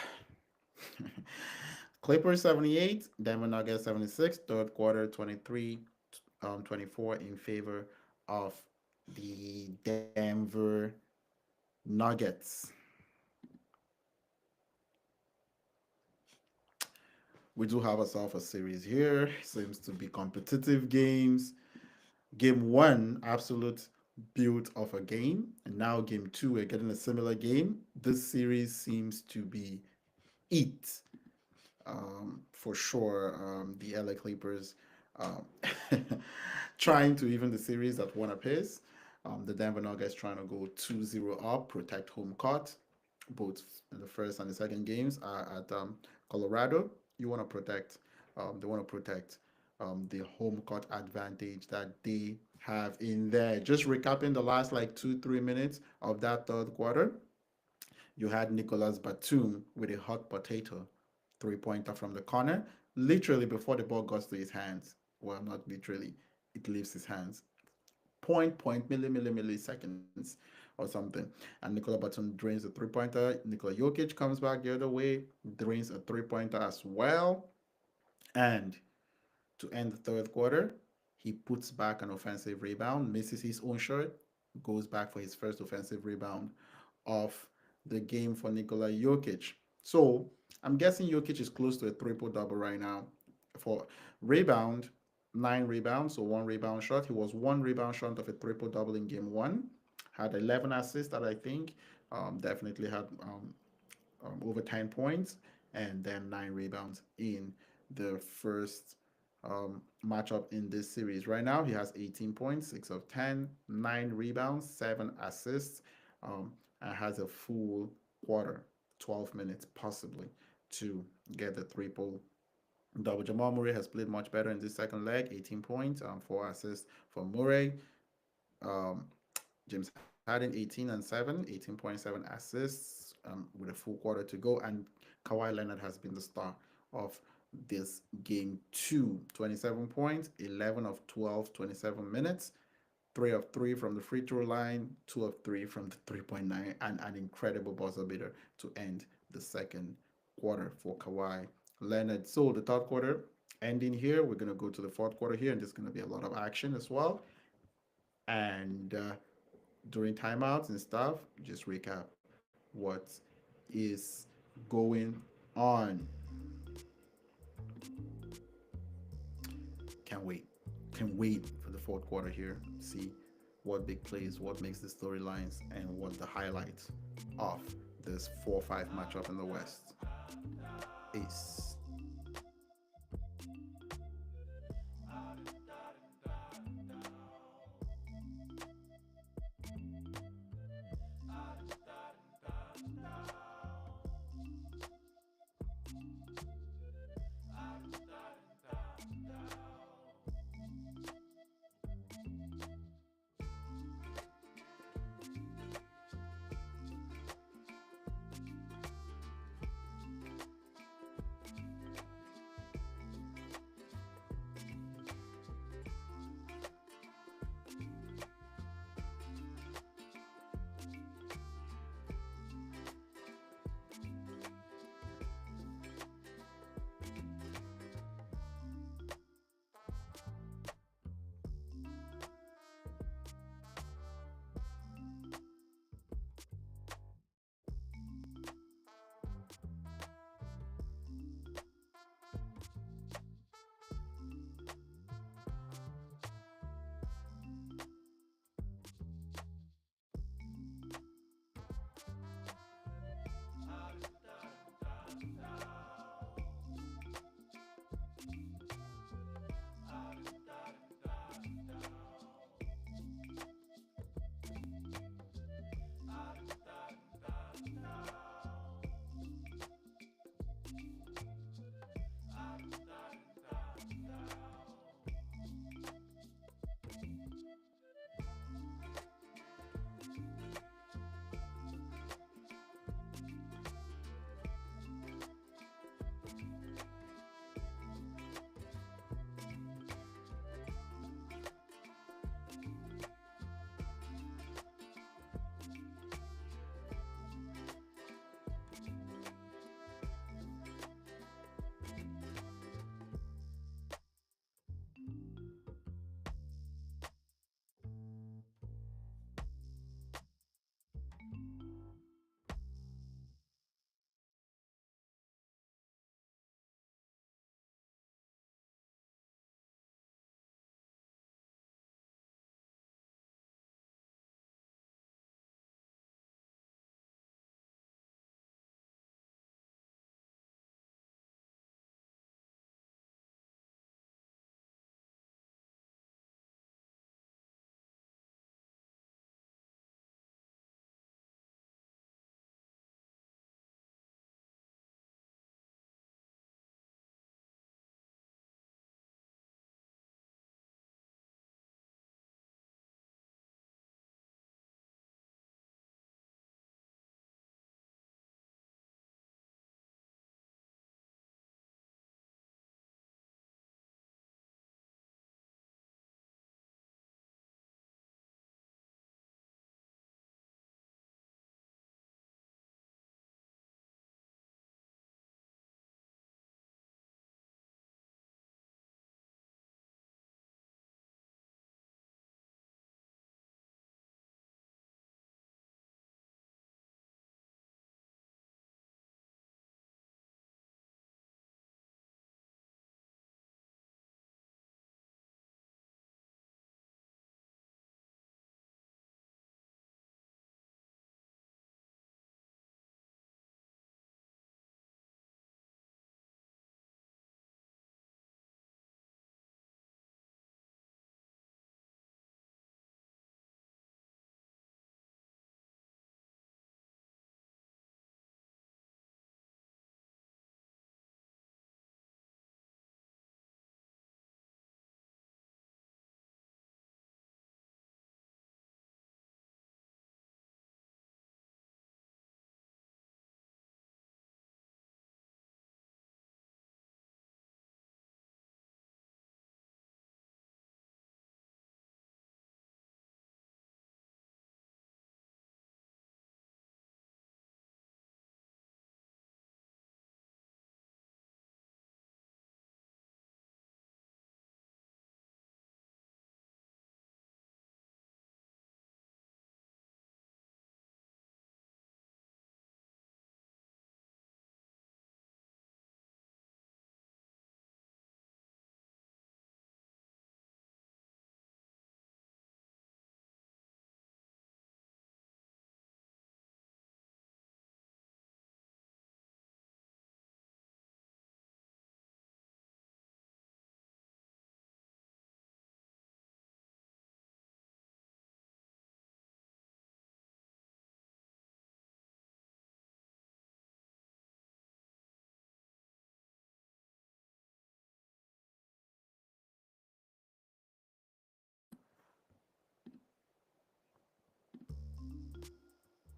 Clippers 78, Denver Nuggets 76, third quarter 23 24 in favor of the Denver Nuggets. We do have ourselves a series here. Seems to be competitive games. Game one, absolute build of a game. And now game two, we're getting a similar game. This series seems to be it for sure. The LA Clippers um, trying to even the series at one apiece. The Denver Nuggets trying to go 2-0 up, protect home court. Both in the first and the second games are at Colorado. You want to protect, they want to protect the home court advantage that they have in there. Just recapping the last like 2-3 minutes of that third quarter, you had Nicolas Batum with a hot potato three-pointer from the corner, literally before the ball got to his hands. Well, not literally, it leaves his hands. Milliseconds or something. And Nikola Batum drains a three-pointer. Nikola Jokic comes back the other way, drains a three-pointer as well. And to end the third quarter, he puts back an offensive rebound, misses his own shot, goes back for his first offensive rebound of the game for Nikola Jokic. So I'm guessing Jokic is close to a triple double right now. For rebound, 9 rebounds, so one rebound shot. He was one rebound short of a triple double in game one. Had 11 assists that I think definitely had over 10 points, and then 9 rebounds in the first matchup in this series. Right now, he has 18 points, 6 of 10, 9 rebounds, 7 assists, and has a full quarter, 12 minutes possibly, to get the triple double. Jamal Murray has played much better in this second leg, 18 points, 4 assists for Murray. Um, James Harden 18 and 7, 18.7 assists with a full quarter to go. And Kawhi Leonard has been the star of this game two. 27 points, 11 of 12, 27 minutes, 3 of 3 from the free throw line, 2 of 3 from the 3.9, and an incredible buzzer beater to end the second quarter for Kawhi Leonard. So the third quarter ending here, we're going to go to the fourth quarter here, and there's going to be a lot of action as well. And during timeouts and stuff, just recap what is going on. Can't wait. Can't wait for the fourth quarter here. See what big plays, what makes the storylines, and what the highlights of this 4-5 matchup in the West is.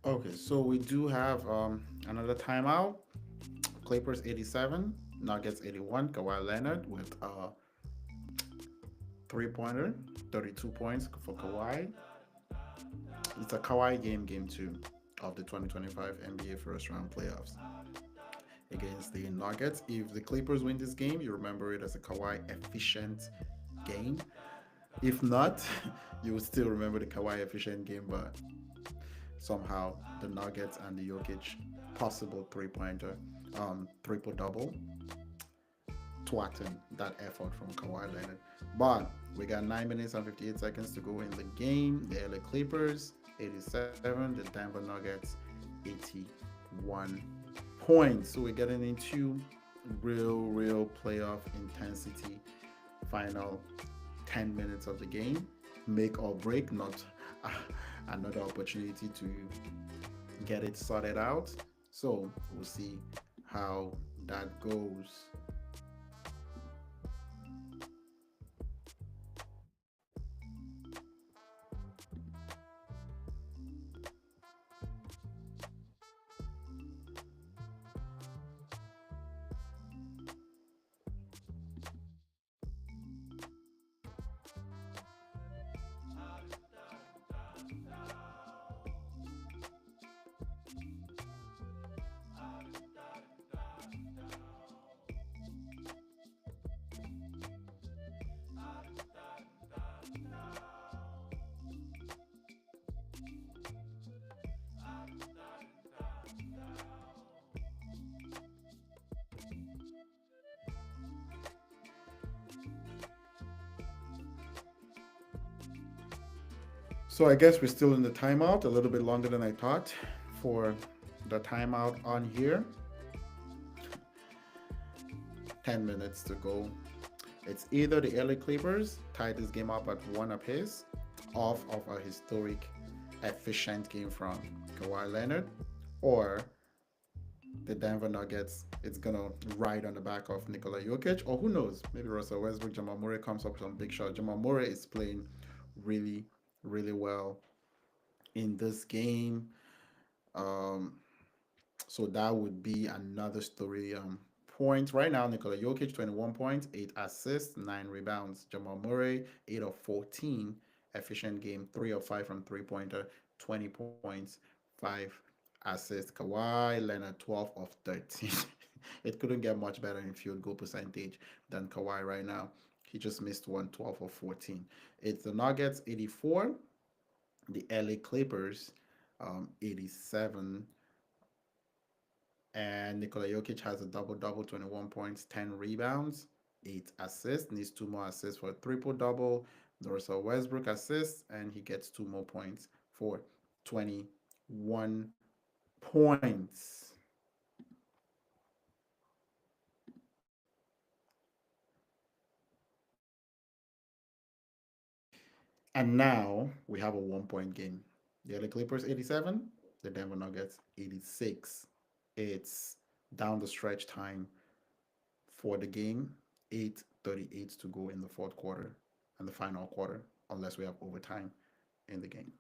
Okay, so we do have another timeout. Clippers 87, Nuggets 81. Kawhi Leonard with a three-pointer, 32 points for Kawhi. It's a Kawhi game, game two of the 2025 NBA first round playoffs against the Nuggets. If the Clippers win this game, you remember it as a Kawhi efficient game. If not, you would still remember the Kawhi efficient game, but somehow the Nuggets and the Jokic possible three-pointer, triple double, twatting that effort from Kawhi Leonard. But we got 9 minutes and 58 seconds to go in the game. The LA Clippers 87, the Denver Nuggets 81 points. So we're getting into real playoff intensity. Final 10 minutes of the game, make or break, not another opportunity to get it sorted out. So we'll see how that goes. So I guess we're still in the timeout, a little bit longer than I thought for the timeout on here. 10 minutes to go. It's either the LA Clippers tied this game up at one apiece off of a historic efficient game from Kawhi Leonard, or the Denver Nuggets, it's gonna ride on the back of Nikola Jokic, or who knows, maybe Russell Westbrook, Jamal Murray comes up with some big shot. Jamal Murray is playing really, really well in this game. Um, so that would be another story. Points right now, Nikola Jokic 21 points, 8 assists, 9 rebounds. Jamal Murray 8 of 14, efficient game, 3 of 5 from three-pointer, 20 points, 5 assists. Kawhi Leonard 12 of 13. It couldn't get much better in field goal percentage than Kawhi right now. He just missed one, 12 of 14. It's the Nuggets 84, the LA Clippers 87. And Nikola Jokic has a double double, 21 points, 10 rebounds, 8 assists. Needs 2 more assists for a triple double. Russell Westbrook assists, and he gets 2 more points for 21 points. And now we have a 1 point game. The LA Clippers 87, the Denver Nuggets 86. It's down the stretch time for the game. 8:38 to go in the fourth quarter and the final quarter, unless we have overtime in the game.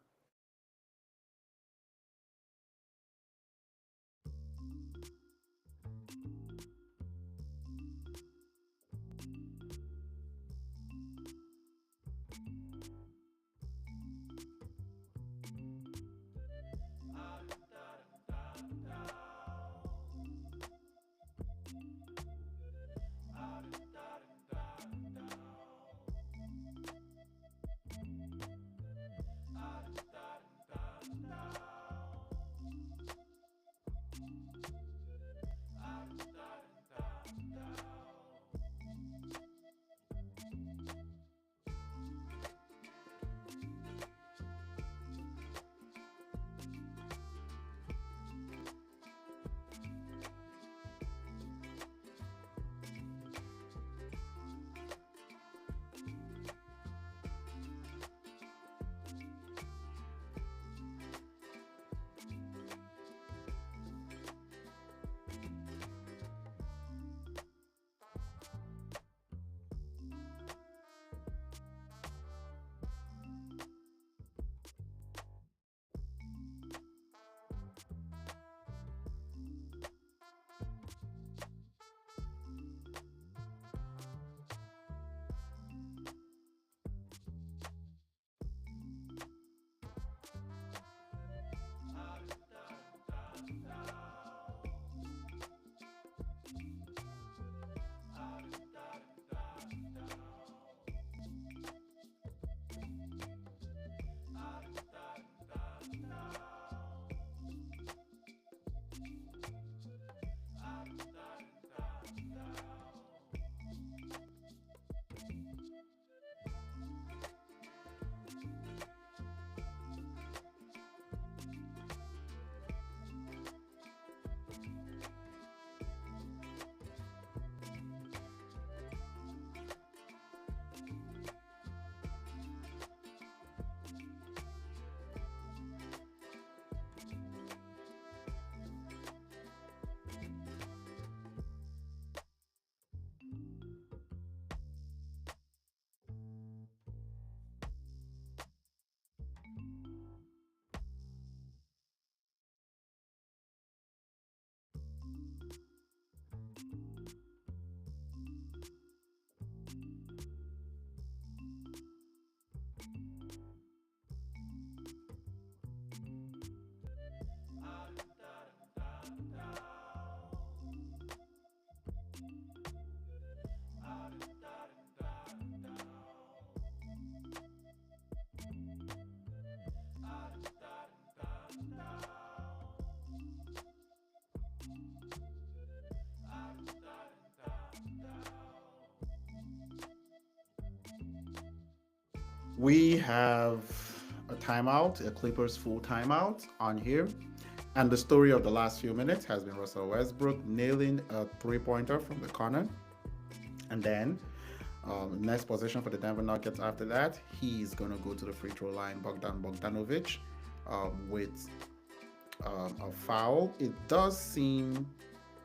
We have a timeout, a Clippers full timeout on here. And the story of the last few minutes has been Russell Westbrook nailing a three-pointer from the corner. And then next possession for the Denver Nuggets after that, he's going to go to the free throw line, Bogdanovic, with a foul. It does seem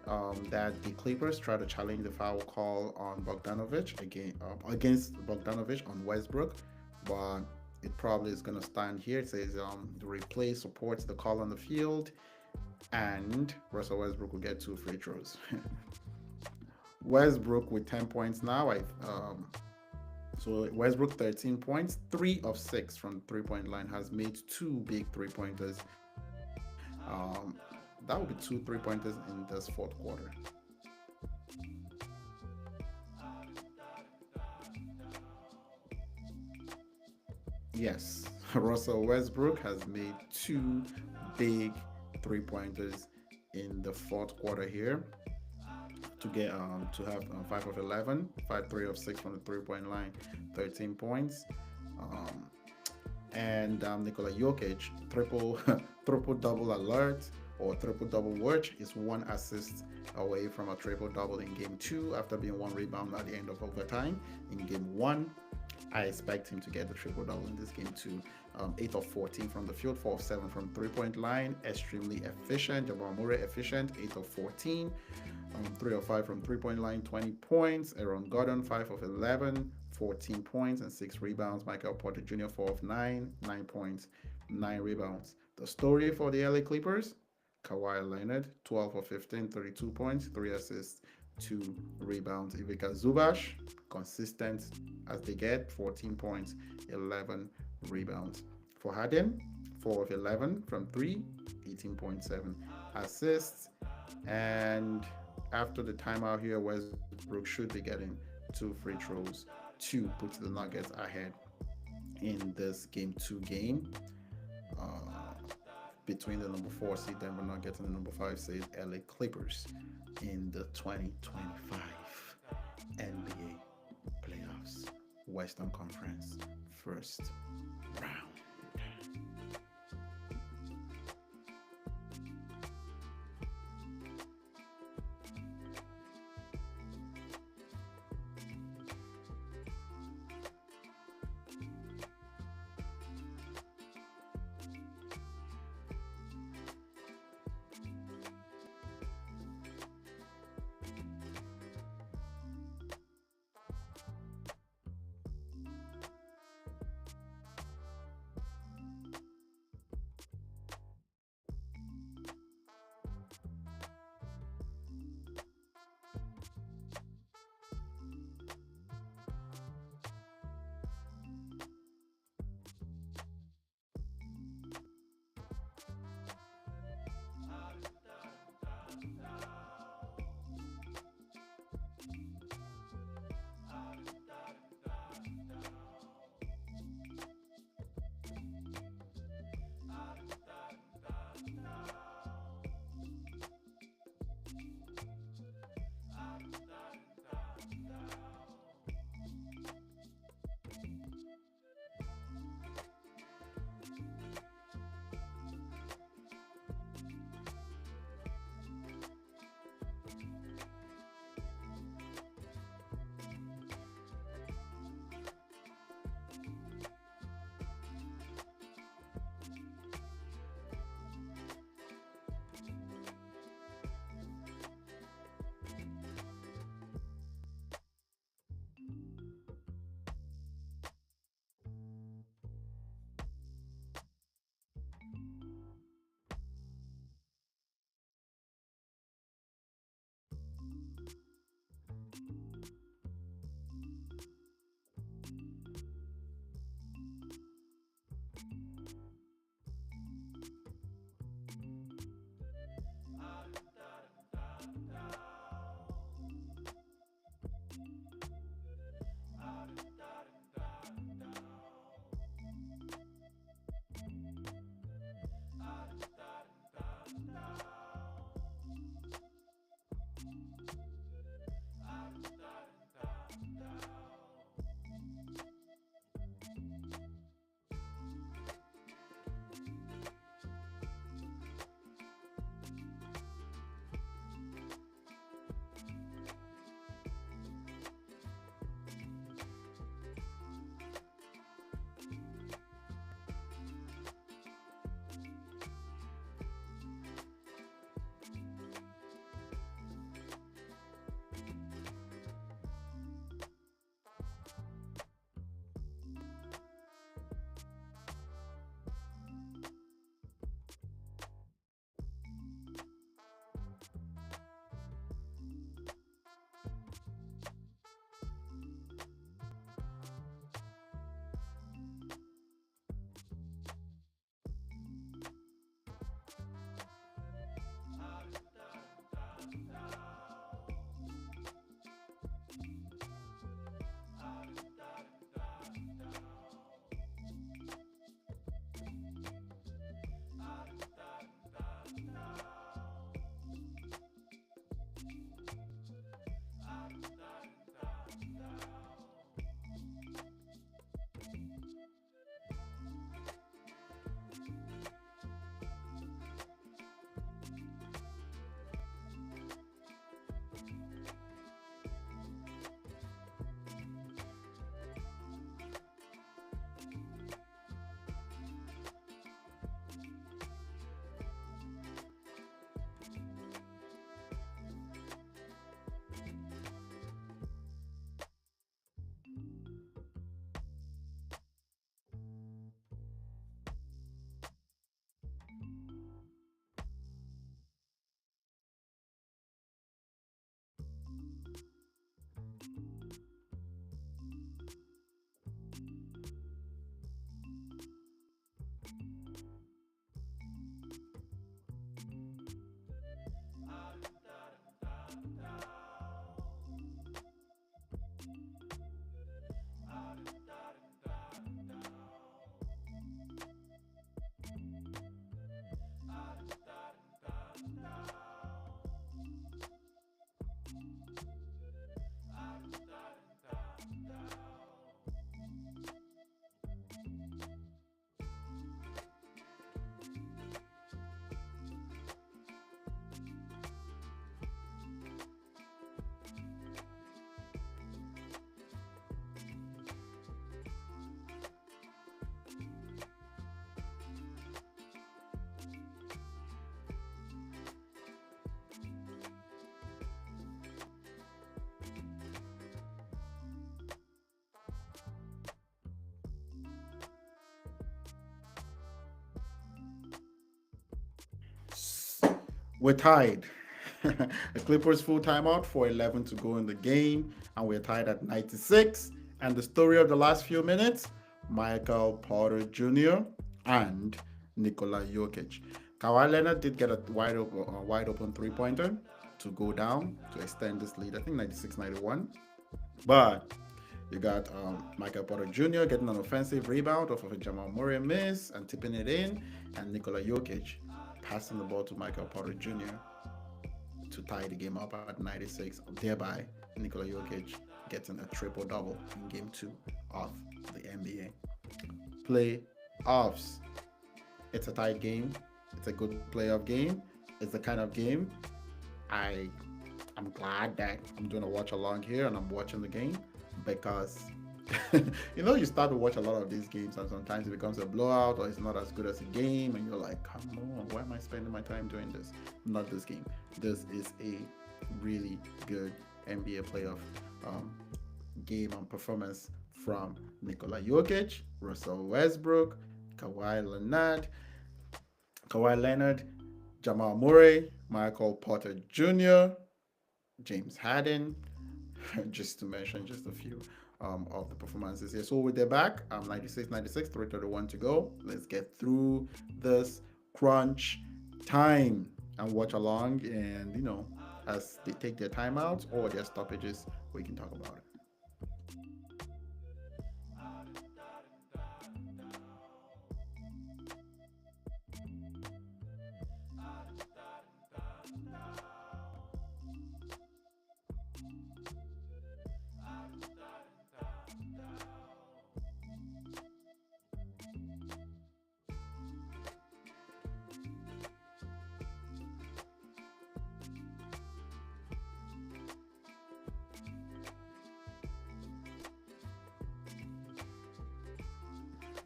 that the Clippers try to challenge the foul call on Bogdanovic against Bogdanovic on Westbrook, but it probably is going to stand here. It says the replay supports the call on the field, and Russell Westbrook will get two free throws. Westbrook with 10 points now. So Westbrook 13 points, 3 of 6 from the 3-point line, has made two big 3-pointers. That will be two 3-pointers in this fourth quarter. Yes, Russell Westbrook has made two big 3-pointers in the fourth quarter here to have 5 of 11, 3 of 6 from the 3-point line, 13 points. Um, and Nikola Jokic, triple double alert or triple double watch, is 1 assist away from a triple double in game 2 after being 1 rebound at the end of overtime in game 1. I expect him to get the triple double in this game too. 8 of 14 from the field, 4 of 7 from 3-point line, extremely efficient. Jamal Murray efficient, 8 of 14. 3 of 5 from 3-point line, 20 points. Aaron Gordon, 5 of 11, 14 points and 6 rebounds. Michael Porter Jr., 4 of 9, 9 points, 9 rebounds. The story for the LA Clippers, Kawhi Leonard, 12 of 15, 32 points, 3 assists, 2 rebounds. Ivica Zubac, consistent as they get, 14 points, 11 rebounds. For Harden, 4 of 11 from 3, 18.7 assists. And after the timeout here, Westbrook should be getting 2 free throws to put the Nuggets ahead in this game 2 game between the number 4 seed Denver Nuggets and the number 5 seed LA Clippers in the 2025 NBA playoffs, Western Conference first round. We're tied. The Clippers full timeout for 11 to go in the game, and we're tied at 96. And the story of the last few minutes, Michael Porter Jr. and Nikola Jokic. Kawhi Leonard did get a wide open three pointer to go down to extend this lead. I think 96-91. But you got Michael Porter Jr. getting an offensive rebound off of a Jamal Murray miss and tipping it in, and Nikola Jokic passing the ball to Michael Porter Jr. to tie the game up at 96. Thereby, Nikola Jokic getting a triple double in game 2 of the NBA playoffs. It's a tight game. It's a good playoff game. It's the kind of game I I'm glad that I'm doing a watch along here and I'm watching the game because you start to watch a lot of these games and sometimes it becomes a blowout or it's not as good as a game and you're like, come on, why am I spending my time doing this? Not this game. This is a really good NBA playoff game and performance from Nikola Jokic, Russell Westbrook, Kawhi Leonard, Jamal Murray, Michael Porter Jr., James Harden, just to mention just a few of the performances here. So with their back, 96, 3:31 to go. Let's get through this crunch time and watch along. And, as they take their timeouts or their stoppages, we can talk about it.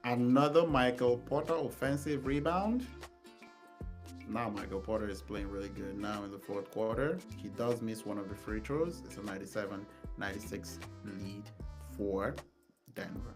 Another Michael Porter offensive rebound. Now Michael Porter is playing really good now in the fourth quarter. He does miss one of the free throws. It's a 97-96 lead for Denver.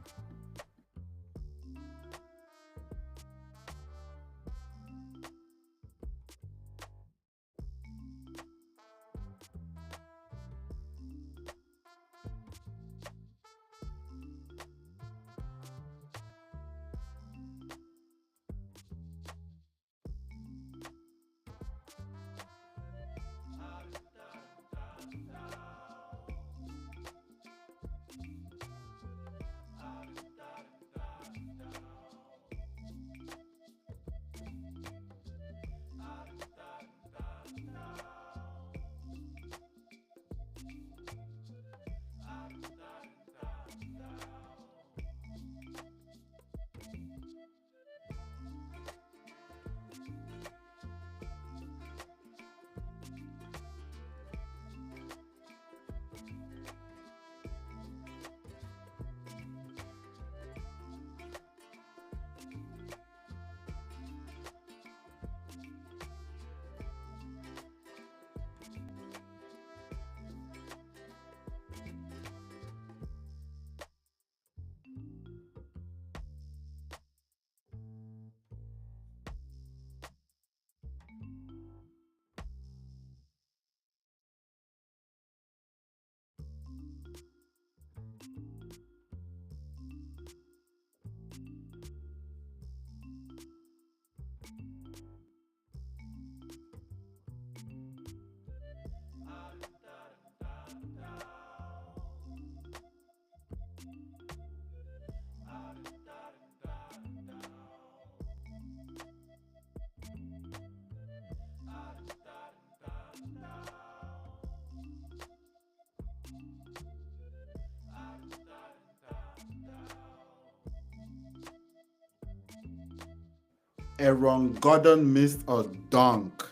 Aaron Gordon missed a dunk,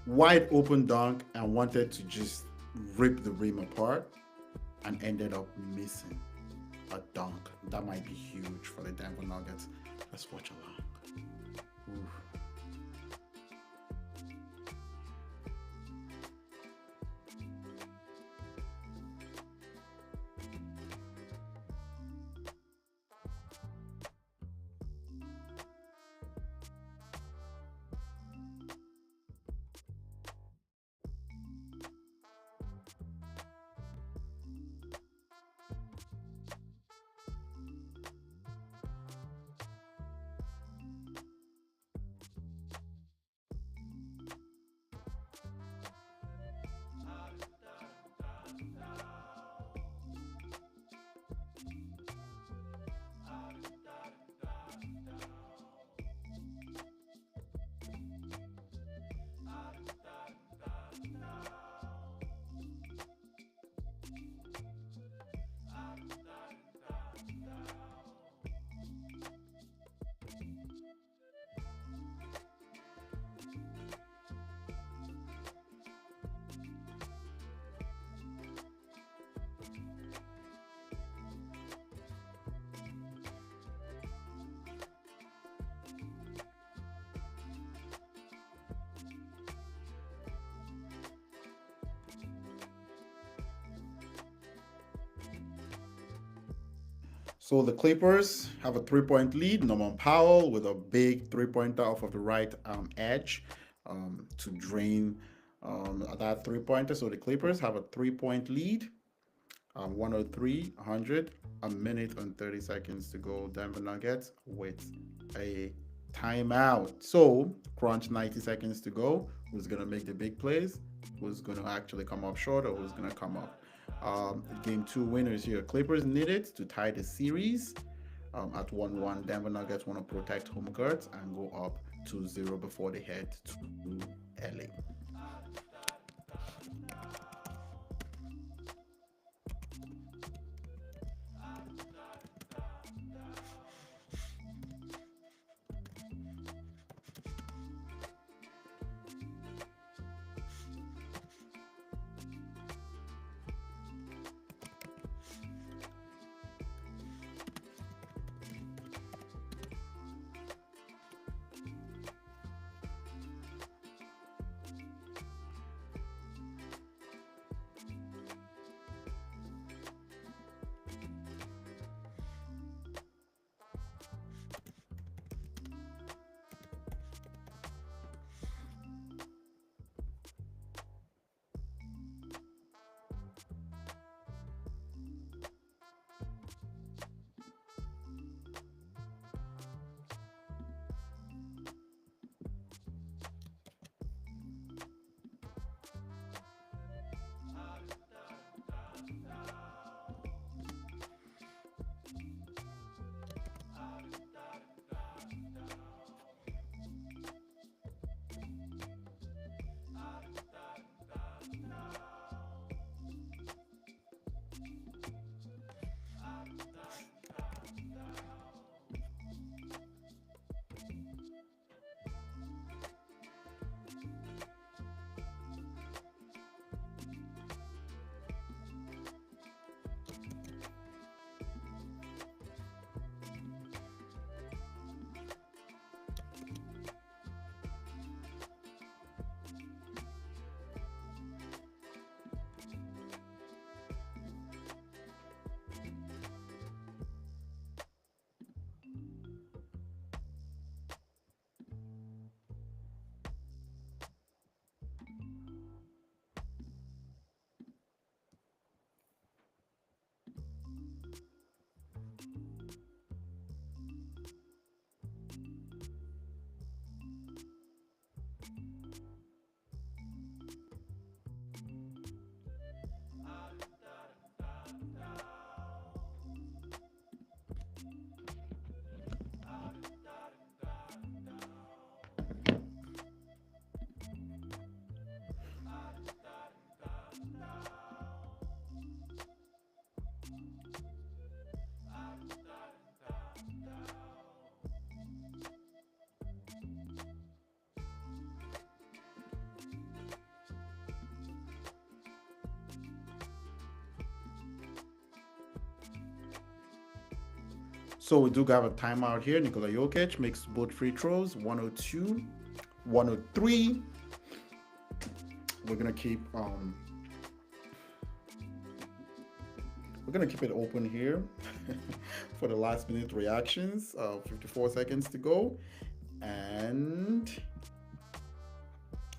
wide open dunk, and wanted to just rip the rim apart and ended up missing a dunk. That might be huge for the Denver Nuggets. Let's watch along. Oof. So the Clippers have a 3-point lead. Norman Powell with a big three-pointer off of the right edge to drain that three-pointer. So the Clippers have a 3-point lead. 103, 100, a minute and 30 seconds to go. Denver Nuggets with a timeout. So crunch 90 seconds to go. Who's gonna make the big plays? Who's gonna actually come up short, or who's gonna come up? Game two winners here. Clippers need it to tie the series at 1-1. Denver Nuggets want to protect home court and go up 2-0 before they head to LA. So we do have a timeout here. Nikola Jokic makes both free throws, 102, 103. We're gonna keep it open here for the last minute reactions. 54 seconds to go, and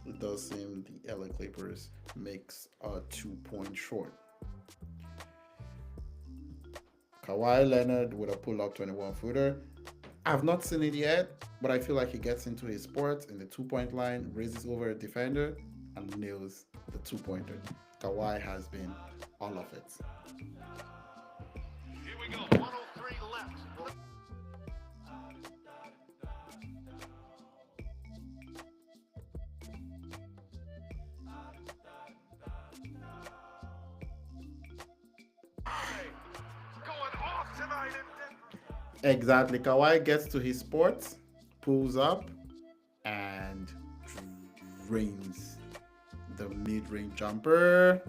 it does seem the LA Clippers makes a 2-point short. Kawhi Leonard with a pull-up 21-footer. I've not seen it yet, but I feel like he gets into his sport in the 2-point line, raises over a defender, and nails the 2-pointer. Kawhi has been all of it. Here we go. 103 left. Exactly. Kawhi gets to his spot, pulls up, and drains the mid-range jumper.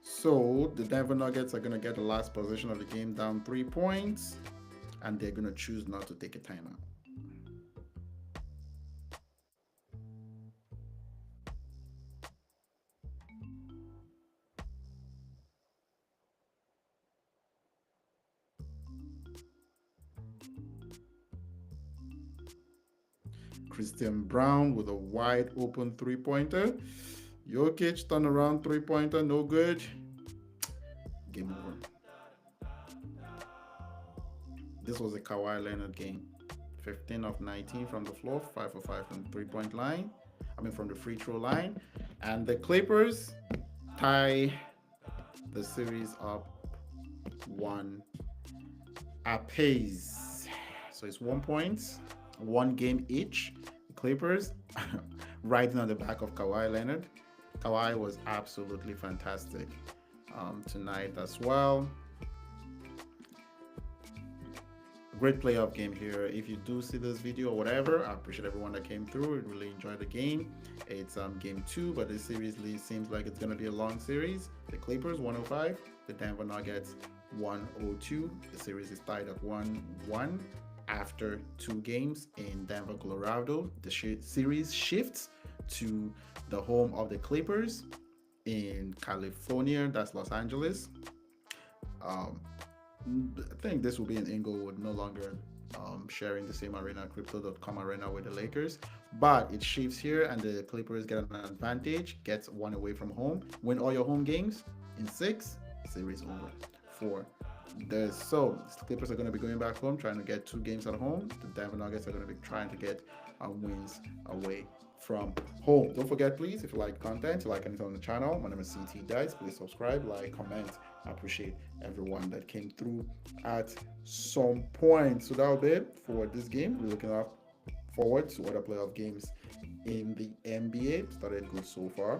So the Denver Nuggets are going to get the last possession of the game down 3 points. and they're going to choose not to take a timeout. Christian Brown with a wide open three-pointer. Jokic turnaround three-pointer, no good. Game over. This was a Kawhi Leonard game. 15 of 19 from the floor, 5 for 5 from the three-point line. I mean, from the free throw line. And the Clippers tie the series up one apace. So it's 1 point, one game each. The Clippers riding on the back of Kawhi Leonard. Kawhi was absolutely fantastic tonight as well. Great playoff game here. If you do see this video or whatever, I appreciate everyone that came through. I really enjoyed the game. It's game 2, but this series seems like it's going to be a long series. The Clippers 105, the Denver Nuggets 102. The series is tied at 1-1 after 2 games in Denver, Colorado. The series shifts to the home of the Clippers in California. That's Los Angeles. I think this will be in Inglewood, no longer sharing the same arena, crypto.com arena with the Lakers. But it shifts here, and the Clippers get an advantage, gets 1 away from home, win all your home games in 6, series over for this. So the Clippers are going to be going back home, trying to get 2 games at home. The Denver Nuggets are going to be trying to get wins away from home. Don't forget, please, if you like content, you like anything on the channel, my name is CT Dice. Please subscribe, like, comment. I appreciate everyone that came through at some point. So that'll be it for this game. We're looking forward to other playoff games in the NBA. Started good so far.